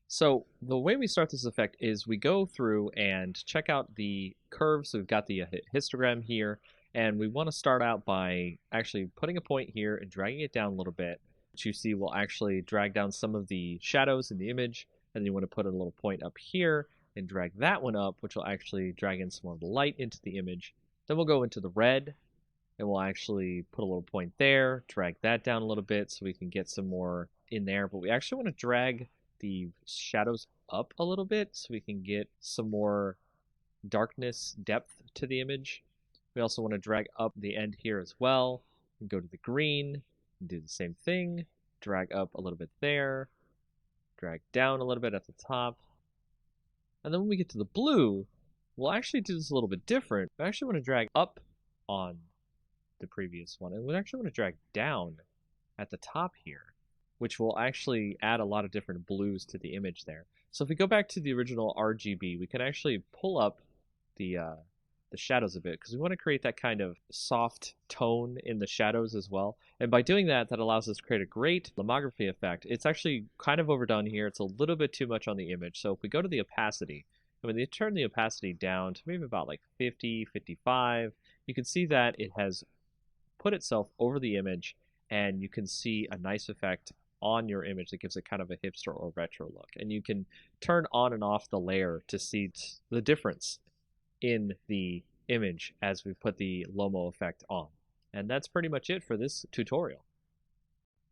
So the way we start this effect is we go through and check out the curves. So we've got the histogram here, and we want to start out by actually putting a point here and dragging it down a little bit, which you see will actually drag down some of the shadows in the image. And then you want to put a little point up here and drag that one up, which will actually drag in some more light into the image. Then we'll go into the red, and we'll actually put a little point there, drag that down a little bit so we can get some more in there. But we actually want to drag the shadows up a little bit so we can get some more darkness depth to the image. We also want to drag up the end here as well and go to the green and do the same thing. Drag up a little bit there, drag down a little bit at the top. And then when we get to the blue, we'll actually do this a little bit different. We actually want to drag up on the previous one, and we actually want to drag down at the top here, which will actually add a lot of different blues to the image there. So if we go back to the original RGB, we can actually pull up the shadows a bit, because we want to create that kind of soft tone in the shadows as well. And by doing that, that allows us to create a great lomography effect. It's actually kind of overdone here. It's a little bit too much on the image. So if we go to the opacity, and when you turn the opacity down to maybe about like 50, 55, you can see that it has put itself over the image, and you can see a nice effect on your image that gives it kind of a hipster or retro look. And you can turn on and off the layer to see the difference in the image as we put the Lomo effect on. And that's pretty much it for this tutorial.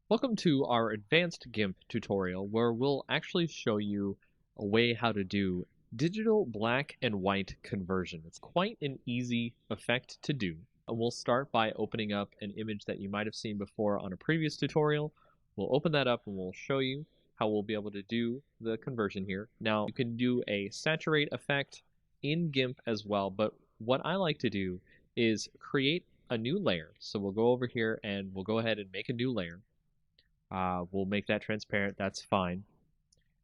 Welcome to our advanced GIMP tutorial, where we'll actually show you a way how to do digital black and white conversion. It's quite an easy effect to do. And we'll start by opening up an image that you might have seen before on a previous tutorial. We'll open that up and we'll show you how we'll be able to do the conversion here. Now, you can do a saturate effect in GIMP as well, but what I like to do is create a new layer. So we'll go over here and we'll go ahead and make a new layer. We'll make that transparent, that's fine.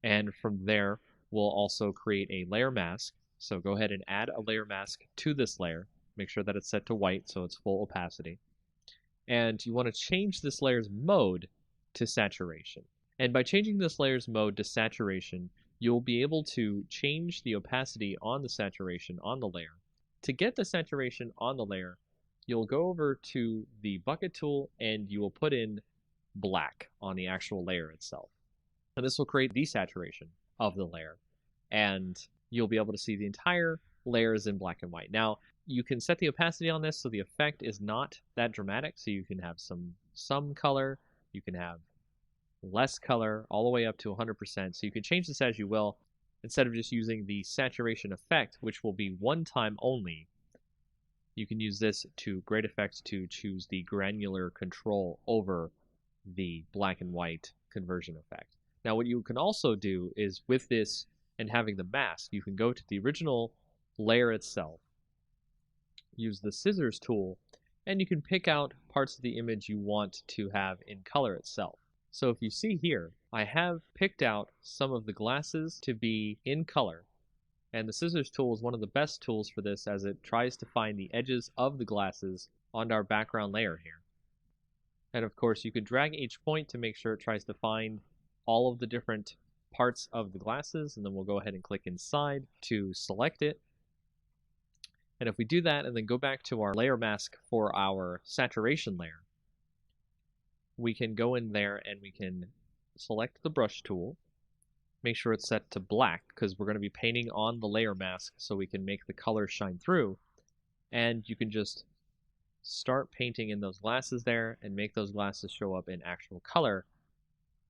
And from there, we'll also create a layer mask. So go ahead and add a layer mask to this layer. Make sure that it's set to white so it's full opacity. And you want to change this layer's mode to saturation. And by changing this layer's mode to saturation, you'll be able to change the opacity on the saturation on the layer. To get the saturation on the layer, you'll go over to the bucket tool and you will put in black on the actual layer itself. And this will create desaturation of the layer, and you'll be able to see the entire layer is in black and white. Now, you can set the opacity on this so the effect is not that dramatic, so you can have some color, you can have less color, all the way up to 100%, so you can change this as you will, instead of just using the saturation effect, which will be one time only. You can use this to great effect to choose the granular control over the black and white conversion effect. Now what you can also do is with this and having the mask, you can go to the original layer itself, use the scissors tool, and you can pick out parts of the image you want to have in color itself. So if you see here, I have picked out some of the glasses to be in color, and the scissors tool is one of the best tools for this as it tries to find the edges of the glasses on our background layer here. And of course, you can drag each point to make sure it tries to find all of the different parts of the glasses, and then we'll go ahead and click inside to select it. And if we do that and then go back to our layer mask for our saturation layer, we can go in there and we can select the brush tool, make sure it's set to black because we're going to be painting on the layer mask so we can make the color shine through, and you can just start painting in those glasses there and make those glasses show up in actual color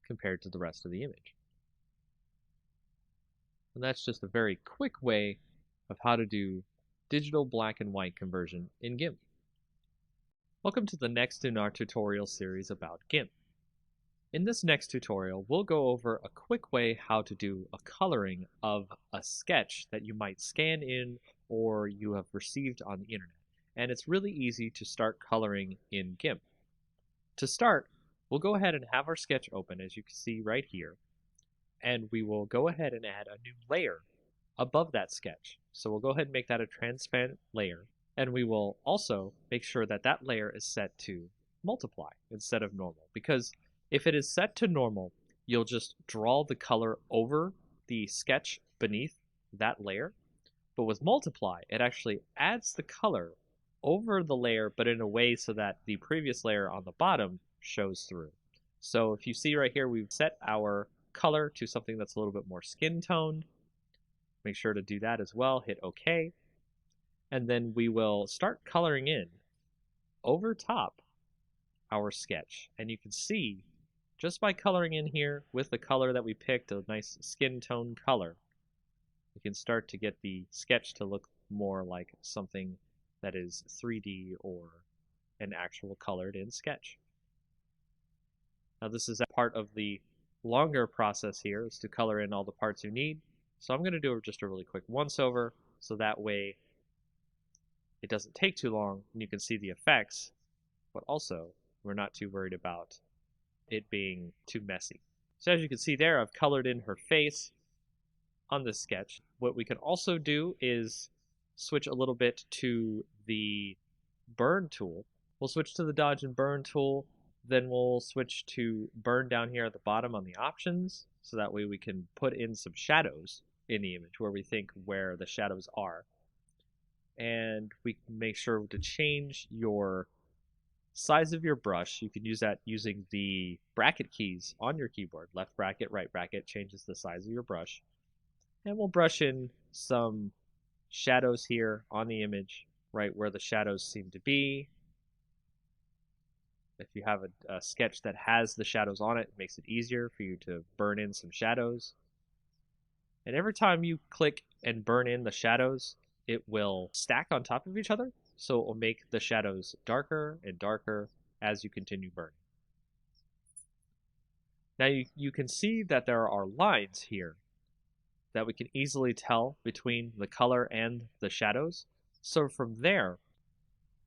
compared to the rest of the image. And that's just a very quick way of how to do digital black and white conversion in GIMP. Welcome to the next in our tutorial series about GIMP. In this next tutorial, we'll go over a quick way how to do a coloring of a sketch that you might scan in or you have received on the internet. And it's really easy to start coloring in GIMP. To start, we'll go ahead and have our sketch open, as you can see right here, and we will go ahead and add a new layer above that sketch. So we'll go ahead and make that a transparent layer, and we will also make sure that that layer is set to multiply instead of normal, because if it is set to normal, you'll just draw the color over the sketch beneath that layer, but with multiply, it actually adds the color over the layer, but in a way so that the previous layer on the bottom shows through. So if you see right here, we've set our color to something that's a little bit more skin toned. Make sure to do that as well, hit OK. And then we will start coloring in over top our sketch. And you can see just by coloring in here with the color that we picked, a nice skin tone color, we can start to get the sketch to look more like something that is 3D or an actual colored in sketch. Now this is a part of the longer process here, is to color in all the parts you need. So I'm going to do just a really quick once over so that way it doesn't take too long and you can see the effects, but also we're not too worried about it being too messy. So as you can see there, I've colored in her face on this sketch. What we can also do is switch a little bit to the burn tool. We'll switch to the dodge and burn tool, then we'll switch to burn down here at the bottom on the options, so that way we can put in some shadows in the image where we think where the shadows are. And we can make sure to change your size of your brush. You can use that using the bracket keys on your keyboard. Left bracket, right bracket changes the size of your brush. And we'll brush in some shadows here on the image, right where the shadows seem to be. If you have a sketch that has the shadows on it, it makes it easier for you to burn in some shadows. And every time you click and burn in the shadows, it will stack on top of each other, so it will make the shadows darker and darker as you continue burning. Now you can see that there are lines here that we can easily tell between the color and the shadows. So from there,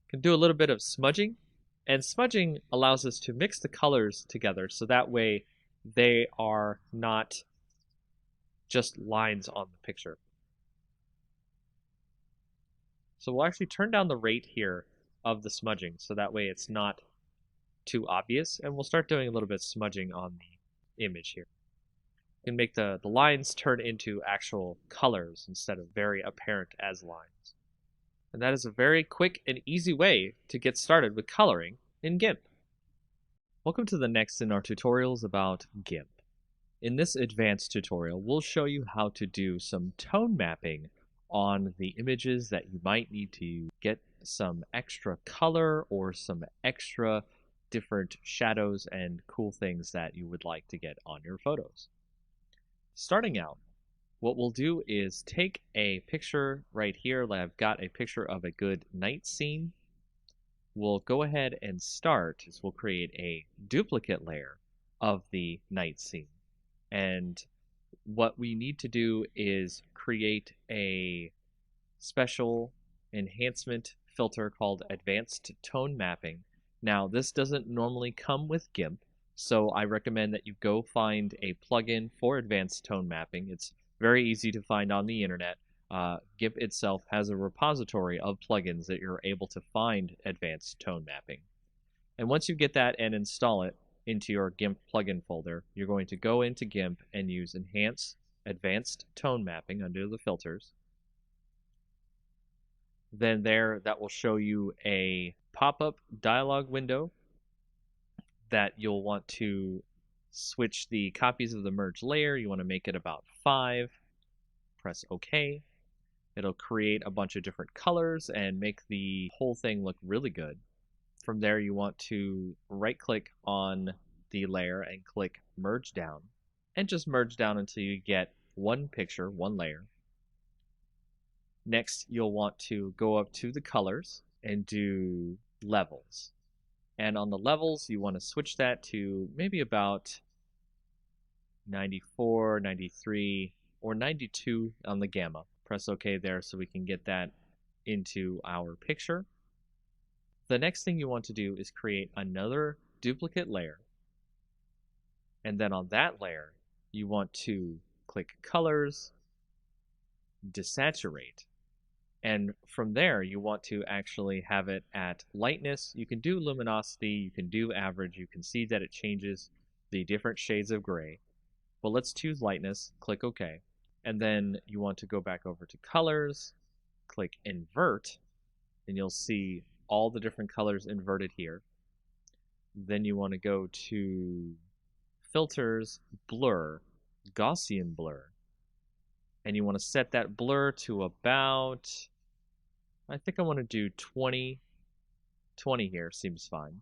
you can do a little bit of smudging, and smudging allows us to mix the colors together so that way they are not just lines on the picture. So we'll actually turn down the rate here of the smudging so that way it's not too obvious, and we'll start doing a little bit of smudging on the image here. You can make the lines turn into actual colors instead of very apparent as lines. And that is a very quick and easy way to get started with coloring in GIMP. Welcome to the next in our tutorials about GIMP. In this advanced tutorial, we'll show you how to do some tone mapping on the images that you might need to get some extra color or some extra different shadows and cool things that you would like to get on your photos. Starting out, what we'll do is take a picture right here. I've got a picture of a good night scene. We'll go ahead and start. We'll create a duplicate layer of the night scene. And what we need to do is create a special enhancement filter called Advanced Tone Mapping. Now, this doesn't normally come with GIMP, so I recommend that you go find a plugin for Advanced Tone Mapping. It's very easy to find on the internet. GIMP itself has a repository of plugins that you're able to find Advanced Tone Mapping. And once you get that and install it into your GIMP plugin folder, you're going to go into GIMP and use Enhance Advanced Tone Mapping under the filters. Then that will show you a pop-up dialog window that you'll want to switch the copies of the merge layer. You want to make it about 5. Press OK. It'll create a bunch of different colors and make the whole thing look really good. From there, you want to right-click on the layer and click Merge Down, and just merge down until you get one picture, one layer. Next, you'll want to go up to the colors and do levels. And on the levels, you want to switch that to maybe about 94, 93, or 92 on the gamma. Press OK there so we can get that into our picture. The next thing you want to do is create another duplicate layer. And then on that layer, you want to click Colors, Desaturate. And from there, you want to actually have it at lightness. You can do luminosity, you can do average. You can see that it changes the different shades of gray. But let's choose lightness, click OK. And then you want to go back over to colors, click invert, and you'll see all the different colors inverted here. Then you want to go to filters, blur, Gaussian blur. And you want to set that blur to about, I think I want to do 20. 20 here seems fine.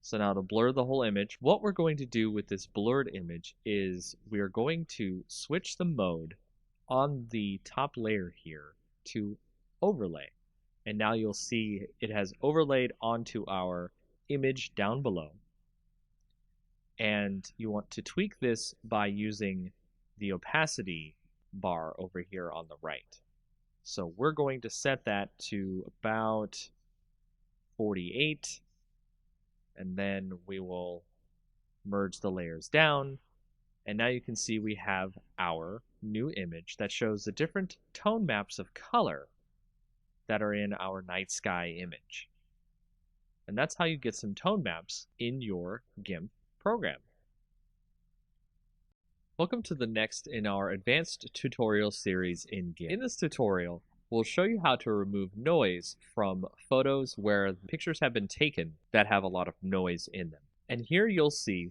So now to blur the whole image, what we're going to do with this blurred image is we are going to switch the mode on the top layer here to overlay. And now you'll see it has overlaid onto our image down below. And you want to tweak this by using the opacity bar over here on the right. So we're going to set that to about 48, and then we will merge the layers down, and now you can see we have our new image that shows the different tone maps of color that are in our night sky image. And that's how you get some tone maps in your GIMP program. Welcome to the next in our advanced tutorial series in GIMP. In this tutorial, we'll show you how to remove noise from photos where pictures have been taken that have a lot of noise in them. And here you'll see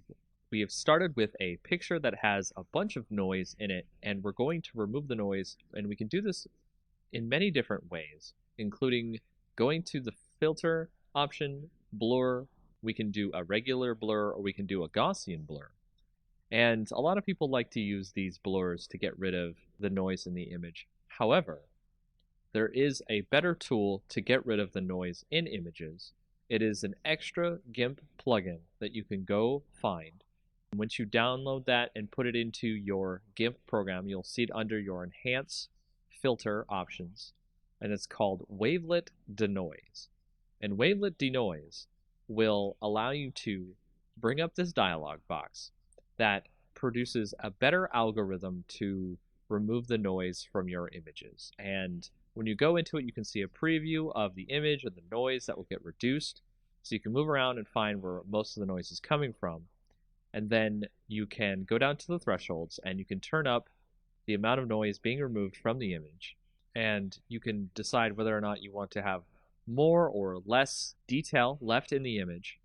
we have started with a picture that has a bunch of noise in it, and we're going to remove the noise, and we can do this in many different ways, including going to the filter option, blur. We can do a regular blur, or we can do a Gaussian blur. And a lot of people like to use these blurs to get rid of the noise in the image. However, there is a better tool to get rid of the noise in images. It is an extra GIMP plugin that you can go find. Once you download that and put it into your GIMP program, you'll see it under your Enhance Filter options. and it's called Wavelet Denoise. And Wavelet Denoise will allow you to bring up this dialog box that produces a better algorithm to remove the noise from your images. And when you go into it, you can see a preview of the image and the noise that will get reduced. So you can move around and find where most of the noise is coming from. And then you can go down to the thresholds and you can turn up the amount of noise being removed from the image. And you can decide whether or not you want to have more or less detail left in the image.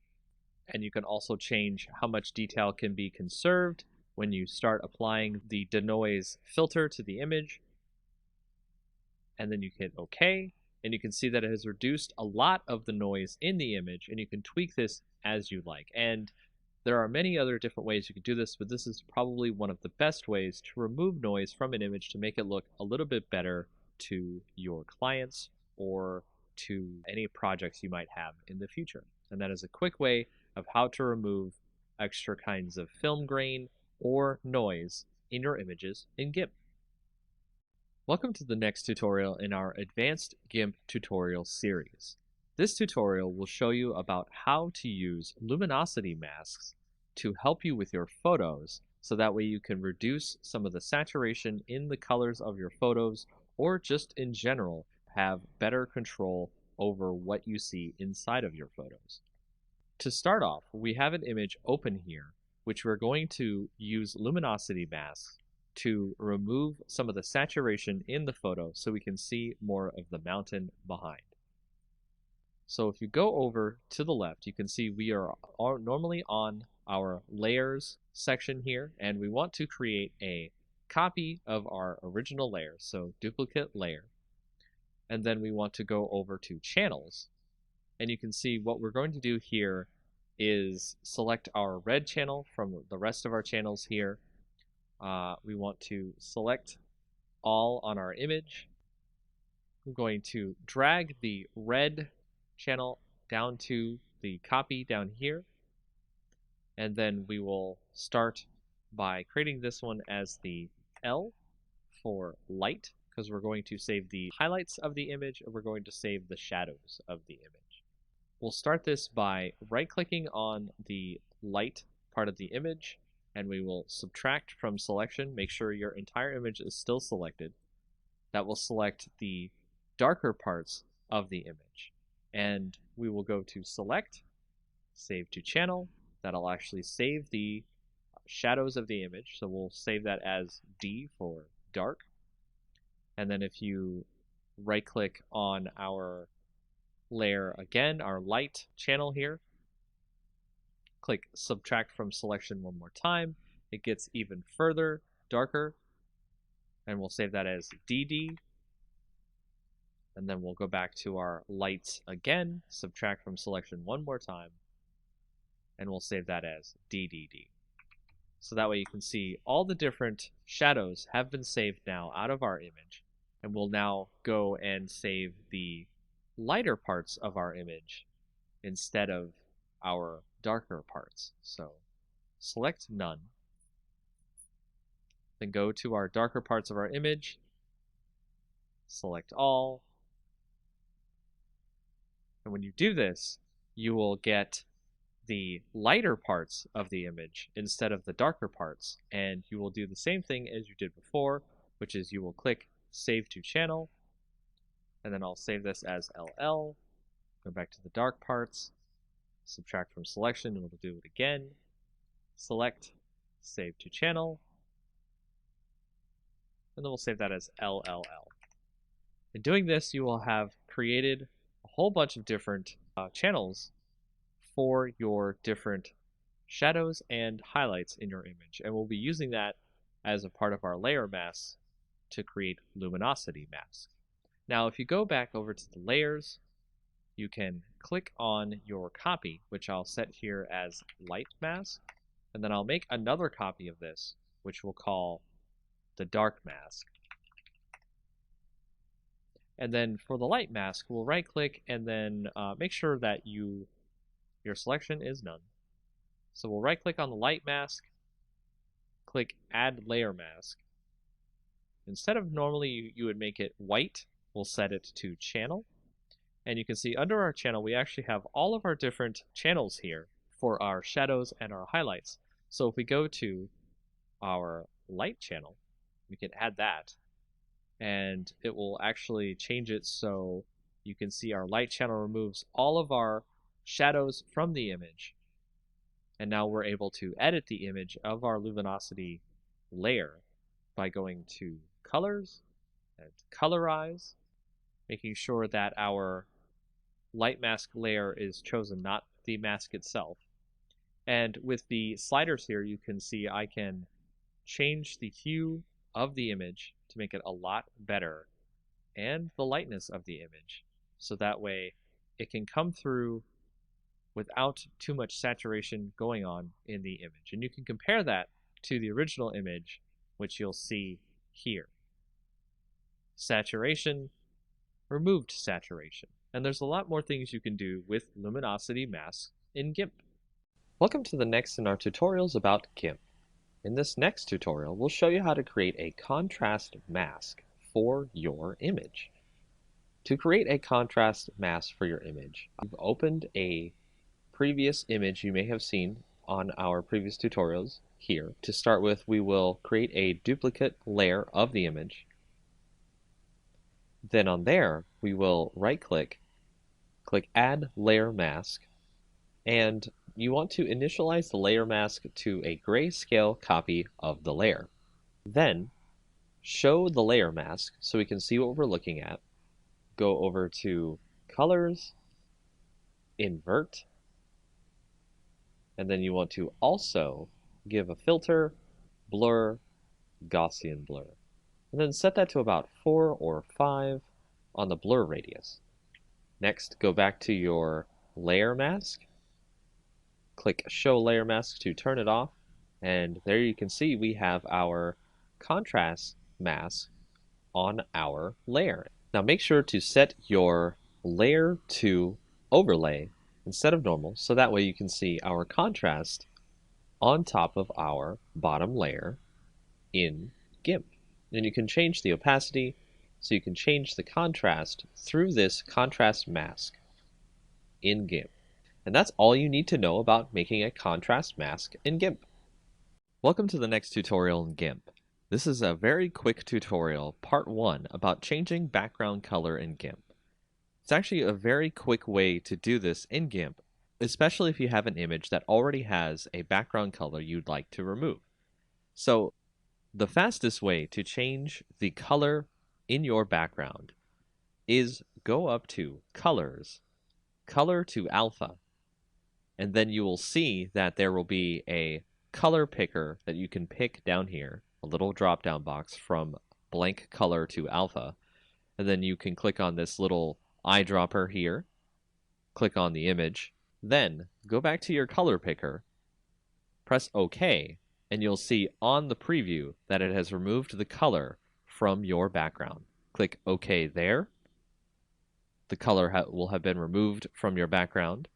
And you can also change how much detail can be conserved when you start applying the denoise filter to the image. And then you hit OK, and you can see that it has reduced a lot of the noise in the image, and you can tweak this as you like. And there are many other different ways you can do this, but this is probably one of the best ways to remove noise from an image to make it look a little bit better to your clients or to any projects you might have in the future. And that is a quick way of how to remove extra kinds of film grain or noise in your images in GIMP. Welcome to the next tutorial in our Advanced GIMP tutorial series. This tutorial will show you about how to use luminosity masks to help you with your photos, so that way you can reduce some of the saturation in the colors of your photos, or just in general have better control over what you see inside of your photos. To start off, we have an image open here, which we're going to use luminosity masks to remove some of the saturation in the photo so we can see more of the mountain behind. So if you go over to the left, you can see we are normally on our layers section here, and we want to create a copy of our original layer, so duplicate layer. And then we want to go over to channels, and you can see what we're going to do here is select our red channel from the rest of our channels here. We want to select all on our image. I'm going to drag the red channel down to the copy down here, and then we will start by creating this one as the L for light, because we're going to save the highlights of the image and we're going to save the shadows of the image. We'll start this by right-clicking on the light part of the image, and we will subtract from selection. Make sure your entire image is still selected. That will select the darker parts of the image. And we will go to select, save to channel. That'll actually save the shadows of the image. So we'll save that as D for dark. And then if you right-click on our layer again, our light channel here, click subtract from selection one more time, it gets even further darker, and we'll save that as DD. And then we'll go back to our lights again, subtract from selection one more time, and we'll save that as DDD. So that way you can see all the different shadows have been saved now out of our image, and we'll now go and save the lighter parts of our image instead of our darker parts. So select none, then go to our darker parts of our image, select all, and when you do this, you will get the lighter parts of the image instead of the darker parts, and you will do the same thing as you did before, which is you will click Save to Channel, and then I'll save this as LL, go back to the dark parts, subtract from selection, and we'll do it again, select, Save to Channel, and then we'll save that as LLL. In doing this, you will have created a whole bunch of different channels for your different shadows and highlights in your image, and we'll be using that as a part of our layer masks to create luminosity masks. Now if you go back over to the layers, you can click on your copy, which I'll set here as light mask, and then I'll make another copy of this, which we'll call the dark mask. And then for the light mask, we'll right click and then make sure that your selection is none. So we'll right click on the light mask, click add layer mask. Instead of normally you would make it white we'll set it to channel. And you can see under our channel, we actually have all of our different channels here for our shadows and our highlights. So if we go to our light channel, we can add that, and it will actually change it so you can see our light channel removes all of our shadows from the image. And now we're able to edit the image of our luminosity layer by going to colors and colorize, making sure that our light mask layer is chosen, not the mask itself. And with the sliders here, you can see I can change the hue of the image to make it a lot better, and the lightness of the image, so that way it can come through without too much saturation going on in the image. And you can compare that to the original image, which you'll see here. Saturation, removed saturation. And there's a lot more things you can do with luminosity masks in GIMP. Welcome to the next in our tutorials about GIMP. In this next tutorial, we'll show you how to create a contrast mask for your image. To create a contrast mask for your image, you've opened a previous image you may have seen on our previous tutorials here. To start with, we will create a duplicate layer of the image. Then on there, we will right-click, click Add Layer Mask, and you want to initialize the layer mask to a grayscale copy of the layer. Then, show the layer mask so we can see what we're looking at. Go over to Colors, Invert, and then you want to also give a filter, Blur, Gaussian Blur. And then set that to about 4 or 5 on the blur radius. Next, go back to your layer mask, click Show Layer Mask to turn it off, and there you can see we have our contrast mask on our layer. Now make sure to set your layer to overlay instead of normal, so that way you can see our contrast on top of our bottom layer in GIMP. And you can change the opacity, so you can change the contrast through this contrast mask in GIMP. And that's all you need to know about making a contrast mask in GIMP. Welcome to the next tutorial in GIMP. This is a very quick tutorial, part 1, about changing background color in GIMP. It's actually a very quick way to do this in GIMP, especially if you have an image that already has a background color you'd like to remove. So the fastest way to change the color in your background is go up to Colors, Color to Alpha, and then you will see that there will be a color picker that you can pick down here, a little drop-down box from blank color to alpha, and then you can click on this little eyedropper here, click on the image, then go back to your color picker, press OK, and you'll see on the preview that it has removed the color from your background. Click OK there. The color will have been removed from your background.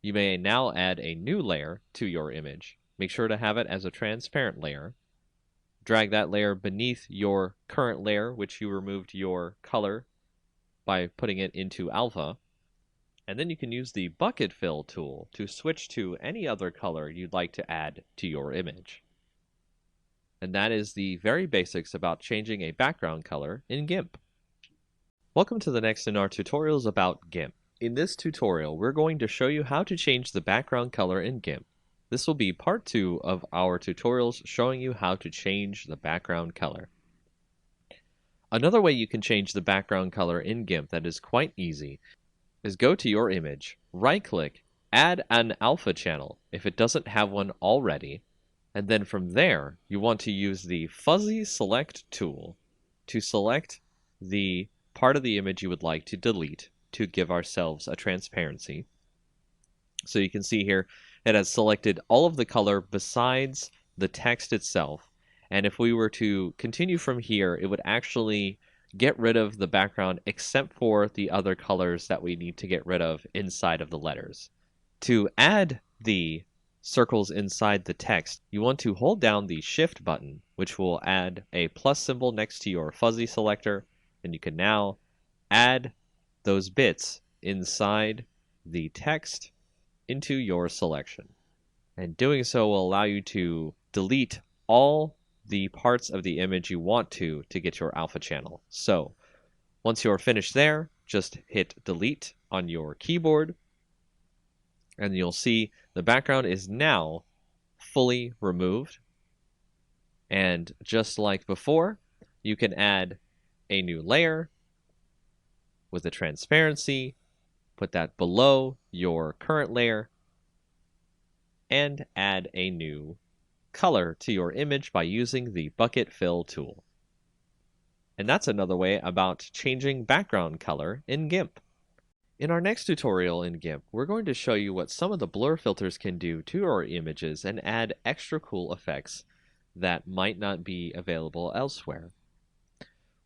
You may now add a new layer to your image. Make sure to have it as a transparent layer. Drag that layer beneath your current layer, which you removed your color by putting it into alpha. And then you can use the bucket fill tool to switch to any other color you'd like to add to your image. And that is the very basics about changing a background color in GIMP. Welcome to the next in our tutorials about GIMP. In this tutorial, we're going to show you how to change the background color in GIMP. This will be part 2 of our tutorials showing you how to change the background color. Another way you can change the background color in GIMP that is quite easy is go to your image, right-click, add an alpha channel if it doesn't have one already, and then from there you want to use the fuzzy select tool to select the part of the image you would like to delete to give ourselves a transparency. So you can see here it has selected all of the color besides the text itself, and if we were to continue from here, it would actually get rid of the background except for the other colors that we need to get rid of inside of the letters. To add the circles inside the text, you want to hold down the Shift button, which will add a plus symbol next to your fuzzy selector, and you can now add those bits inside the text into your selection. And doing so will allow you to delete all the parts of the image you want to get your alpha channel. So once you're finished there, just hit delete on your keyboard, and you'll see the background is now fully removed. And just like before, you can add a new layer with a transparency, put that below your current layer, and add a new color to your image by using the bucket fill tool. And that's another way about changing background color in GIMP. In our next tutorial in GIMP, we're going to show you what some of the blur filters can do to our images and add extra cool effects that might not be available elsewhere.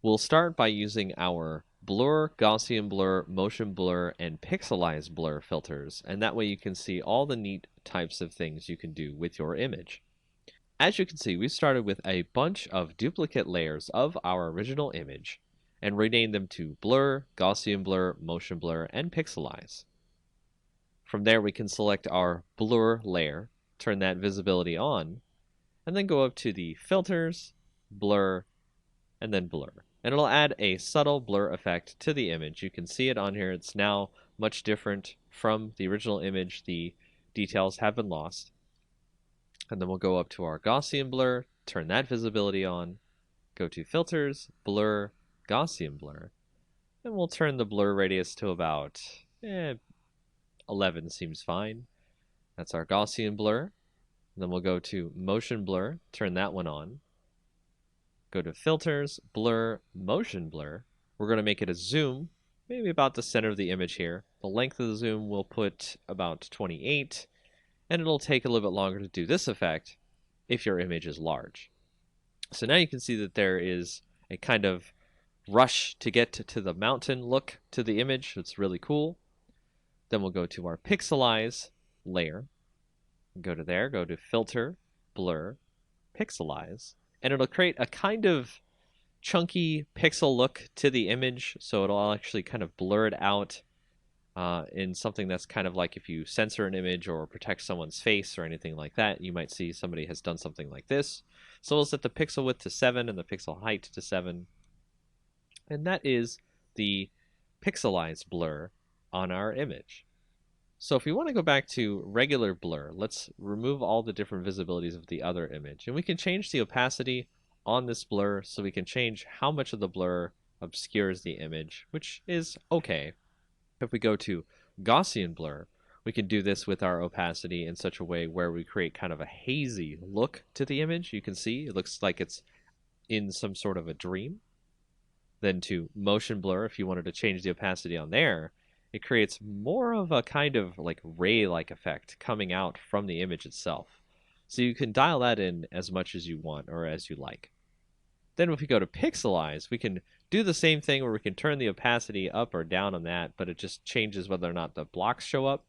We'll start by using our blur, Gaussian blur, motion blur, and pixelize blur filters, and that way you can see all the neat types of things you can do with your image. As you can see, we started with a bunch of duplicate layers of our original image and renamed them to blur, Gaussian blur, motion blur, and pixelize. From there, we can select our blur layer, turn that visibility on, and then go up to the filters, blur, and then blur. And it'll add a subtle blur effect to the image. You can see it on here. It's now much different from the original image. The details have been lost. And then we'll go up to our Gaussian blur, turn that visibility on, go to filters, blur, Gaussian blur, and we'll turn the blur radius to about 11 seems fine. That's our Gaussian blur. And then we'll go to motion blur, turn that one on. Go to filters, blur, motion blur. We're going to make it a zoom, maybe about the center of the image here. The length of the zoom we'll put about 28, and it'll take a little bit longer to do this effect if your image is large. So now you can see that there is a kind of rush to get to the mountain look to the image. It's really cool. Then we'll go to our pixelize layer. Go to there, go to filter, blur, pixelize, and it'll create a kind of chunky pixel look to the image, so it'll actually kind of blur it out in something that's kind of like if you censor an image or protect someone's face or anything like that, you might see somebody has done something like this. So we'll set the pixel width to 7 and the pixel height to 7. And that is the pixelized blur on our image. So if we want to go back to regular blur, let's remove all the different visibilities of the other image. And we can change the opacity on this blur, so we can change how much of the blur obscures the image, which is okay. If we go to Gaussian blur, we can do this with our opacity in such a way where we create kind of a hazy look to the image. You can see it looks like it's in some sort of a dream. Then to motion blur, if you wanted to change the opacity on there, it creates more of a kind of like ray-like effect coming out from the image itself. So you can dial that in as much as you want or as you like. Then if we go to pixelize, we can do the same thing where we can turn the opacity up or down on that, but it just changes whether or not the blocks show up.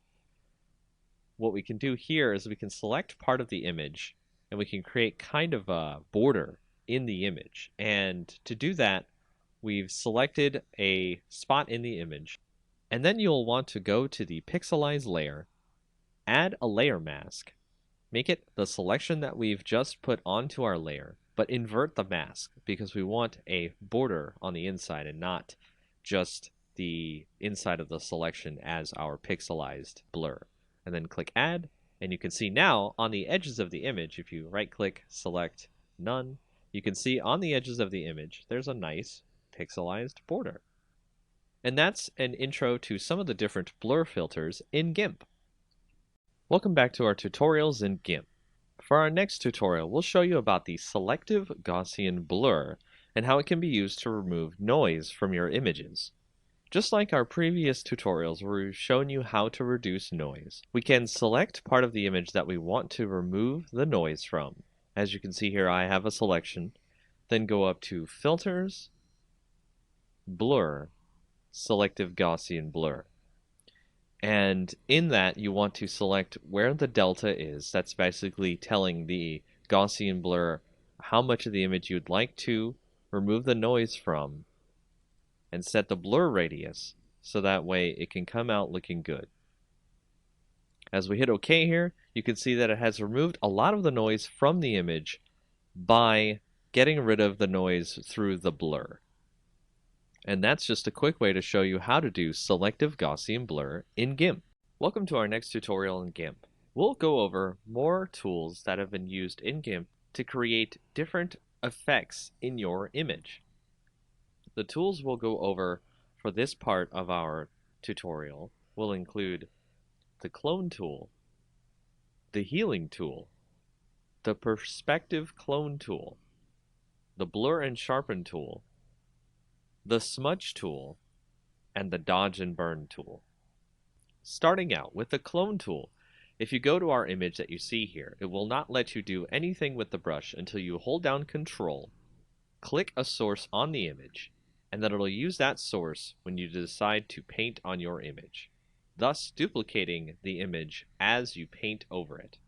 What we can do here is we can select part of the image and we can create kind of a border in the image. And to do that, we've selected a spot in the image. And then you'll want to go to the pixelize layer, add a layer mask, make it the selection that we've just put onto our layer, but invert the mask because we want a border on the inside and not just the inside of the selection as our pixelized blur. And then click add, and you can see now on the edges of the image, if you right click, select none, you can see on the edges of the image there's a nice pixelized border. And that's an intro to some of the different blur filters in GIMP. Welcome back to our tutorials in GIMP. For our next tutorial, we'll show you about the selective Gaussian blur and how it can be used to remove noise from your images. Just like our previous tutorials where we've shown you how to reduce noise, we can select part of the image that we want to remove the noise from. As you can see here, I have a selection. Then go up to Filters, Blur, Selective Gaussian Blur. And in that, you want to select where the delta is. That's basically telling the Gaussian blur how much of the image you'd like to remove the noise from. and set the blur radius so that way it can come out looking good. As we hit OK here, you can see that it has removed a lot of the noise from the image by getting rid of the noise through the blur. And that's just a quick way to show you how to do selective Gaussian blur in GIMP. Welcome to our next tutorial in GIMP. We'll go over more tools that have been used in GIMP to create different effects in your image. The tools we'll go over for this part of our tutorial will include the clone tool, the healing tool, the perspective clone tool, the blur and sharpen tool, the smudge tool, and the dodge and burn tool. Starting out with the clone tool, if you go to our image that you see here, it will not let you do anything with the brush until you hold down Control, click a source on the image, and then it'll use that source when you decide to paint on your image, thus duplicating the image as you paint over it.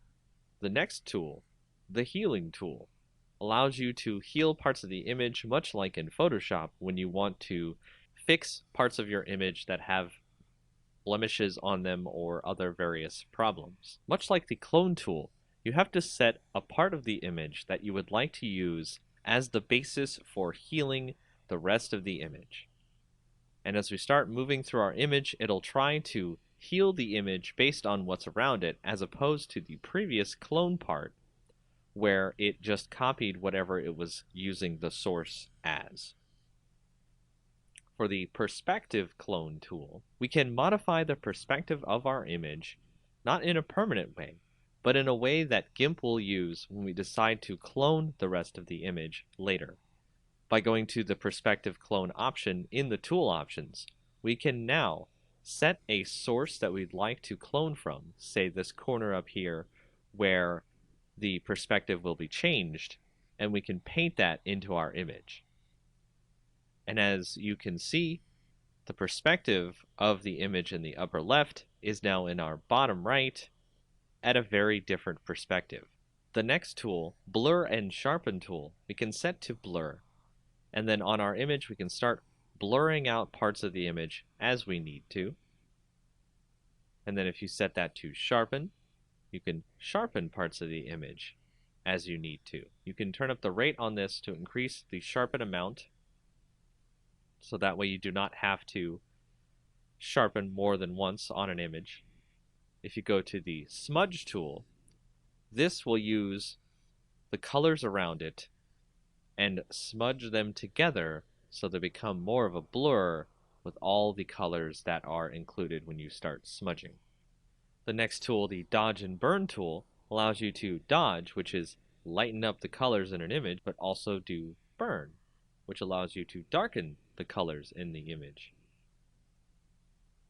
The next tool, the healing tool, allows you to heal parts of the image much like in Photoshop when you want to fix parts of your image that have blemishes on them or other various problems. Much like the clone tool, you have to set a part of the image that you would like to use as the basis for healing the rest of the image. And as we start moving through our image, it'll try to heal the image based on what's around it, as opposed to the previous clone part where it just copied whatever it was using the source as. For the perspective clone tool, we can modify the perspective of our image, not in a permanent way, but in a way that GIMP will use when we decide to clone the rest of the image later. By going to the perspective clone option in the tool options, we can now set a source that we'd like to clone from, say this corner up here where the perspective will be changed, and we can paint that into our image. And as you can see, the perspective of the image in the upper left is now in our bottom right at a very different perspective. The next tool, blur and sharpen tool, we can set to blur. And then on our image, we can start blurring out parts of the image as we need to. And then if you set that to sharpen, you can sharpen parts of the image as you need to. You can turn up the rate on this to increase the sharpen amount, so that way you do not have to sharpen more than once on an image. If you go to the smudge tool, this will use the colors around it and smudge them together so they become more of a blur with all the colors that are included when you start smudging. The next tool, the dodge and burn tool, allows you to dodge, which is lighten up the colors in an image, but also do burn, which allows you to darken the colors in the image,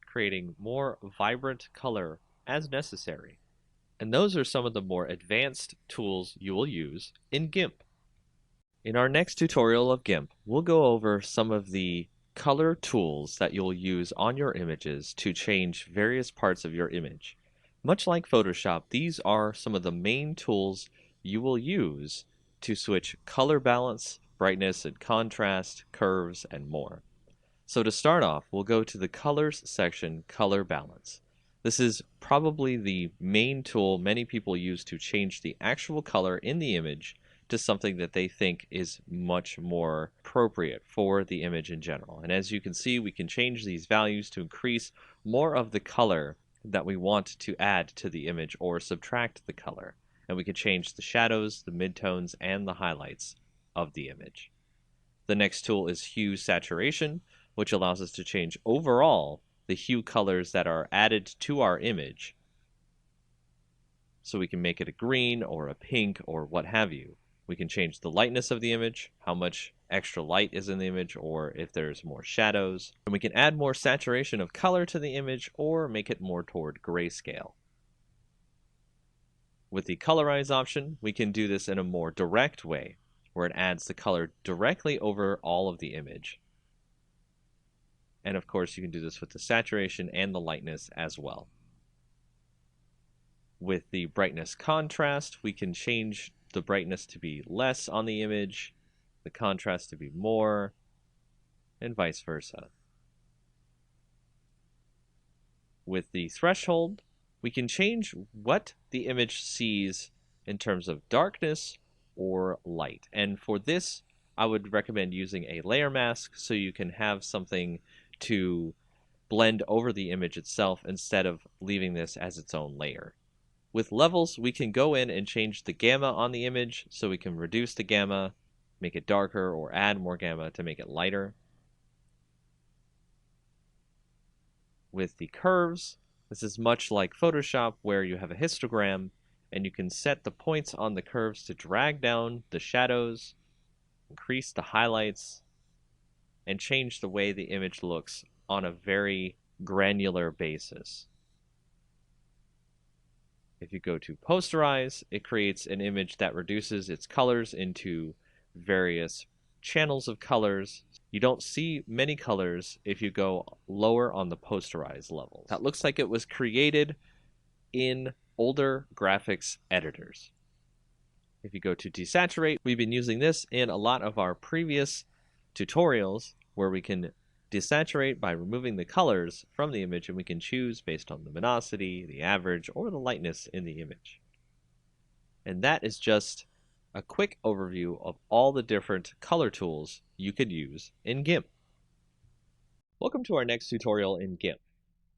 creating more vibrant color as necessary. And those are some of the more advanced tools you will use in GIMP. In our next tutorial of GIMP, we'll go over some of the color tools that you'll use on your images to change various parts of your image. Much like Photoshop, these are some of the main tools you will use to switch color balance, brightness and contrast, curves, and more. So to start off, we'll go to the Colors section, Color Balance. This is probably the main tool many people use to change the actual color in the image to something that they think is much more appropriate for the image in general. And as you can see, we can change these values to increase more of the color that we want to add to the image or subtract the color. And we can change the shadows, the midtones, and the highlights of the image. The next tool is Hue Saturation, which allows us to change overall the hue colors that are added to our image. So we can make it a green or a pink or what have you. We can change the lightness of the image, how much extra light is in the image, or if there's more shadows. And we can add more saturation of color to the image or make it more toward grayscale. With the Colorize option, we can do this in a more direct way, where it adds the color directly over all of the image. And of course, you can do this with the saturation and the lightness as well. With the brightness contrast, we can change the brightness to be less on the image, the contrast to be more, and vice versa. With the threshold, we can change what the image sees in terms of darkness or light. And for this, I would recommend using a layer mask so you can have something to blend over the image itself instead of leaving this as its own layer. With levels, we can go in and change the gamma on the image so we can reduce the gamma, make it darker, or add more gamma to make it lighter. With the curves, this is much like Photoshop where you have a histogram and you can set the points on the curves to drag down the shadows, increase the highlights, and change the way the image looks on a very granular basis. If you go to posterize, it creates an image that reduces its colors into various channels of colors. You don't see many colors if you go lower on the posterize levels. That looks like it was created in older graphics editors. If you go to desaturate, we've been using this in a lot of our previous tutorials where we can desaturate by removing the colors from the image, and we can choose based on the luminosity, the average, or the lightness in the image. And that is just a quick overview of all the different color tools you could use in GIMP. Welcome to our next tutorial in GIMP.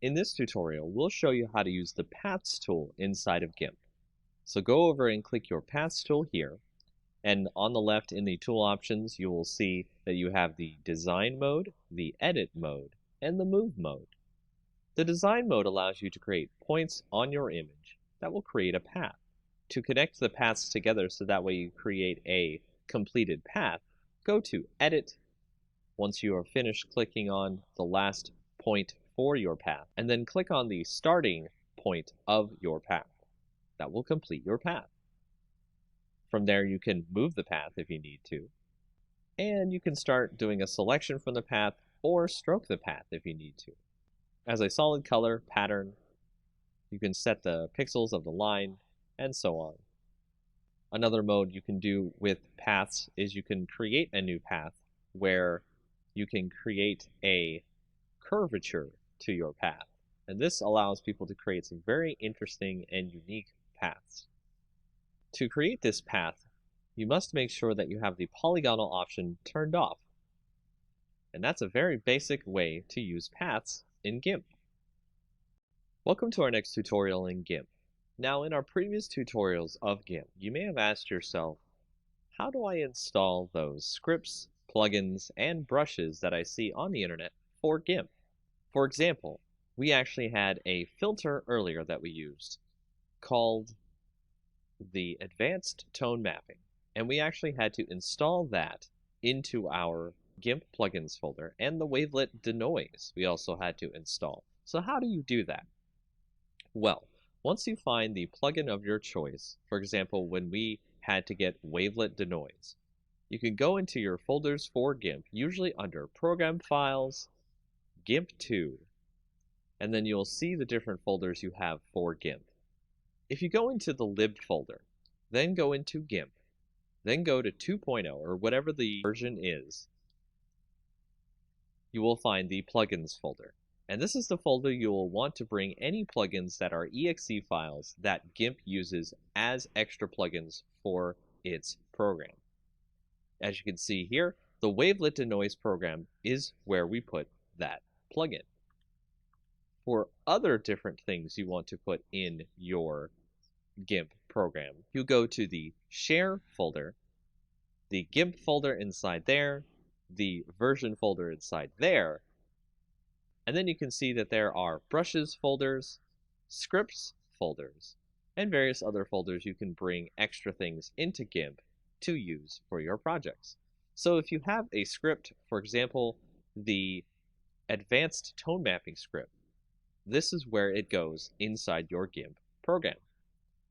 In this tutorial, we'll show you how to use the Paths tool inside of GIMP. So go over and click your Paths tool here, and on the left in the tool options, you will see that you have the Design mode, the Edit mode, and the Move mode. The Design mode allows you to create points on your image that will create a path. To connect the paths together so that way you create a completed path, go to Edit once you are finished clicking on the last point for your path, and then click on the starting point of your path. That will complete your path. From there, you can move the path if you need to, and you can start doing a selection from the path or stroke the path if you need to. As a solid color pattern, you can set the pixels of the line, and so on. Another mode you can do with paths is you can create a new path where you can create a curvature to your path. And this allows people to create some very interesting and unique paths. To create this path, you must make sure that you have the polygonal option turned off. And that's a very basic way to use paths in GIMP. Welcome to our next tutorial in GIMP. Now, in our previous tutorials of GIMP, you may have asked yourself, how do I install those scripts, plugins, and brushes that I see on the internet for GIMP? For example, we actually had a filter earlier that we used called the Advanced Tone Mapping, and we actually had to install that into our GIMP plugins folder, and the Wavelet Denoise we also had to install. So how do you do that? Well, once you find the plugin of your choice, for example, when we had to get Wavelet Denoise, you can go into your folders for GIMP, usually under Program Files, GIMP2, and then you'll see the different folders you have for GIMP. If you go into the lib folder, then go into GIMP, then go to 2.0 or whatever the version is, you will find the plugins folder. And this is the folder you will want to bring any plugins that are exe files that GIMP uses as extra plugins for its program. As you can see here, the Wavelet Denoise program is where we put that plugin. For other different things you want to put in your GIMP program, you go to the Share folder, the GIMP folder inside there, the version folder inside there, and then you can see that there are brushes folders, scripts folders, and various other folders you can bring extra things into GIMP to use for your projects. So if you have a script, for example, the Advanced Tone Mapping script, this is where it goes inside your GIMP program.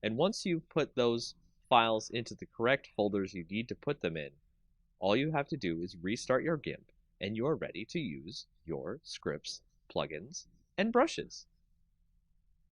And once you put those files into the correct folders you need to put them in, all you have to do is restart your GIMP, and you're ready to use your scripts, plugins, and brushes.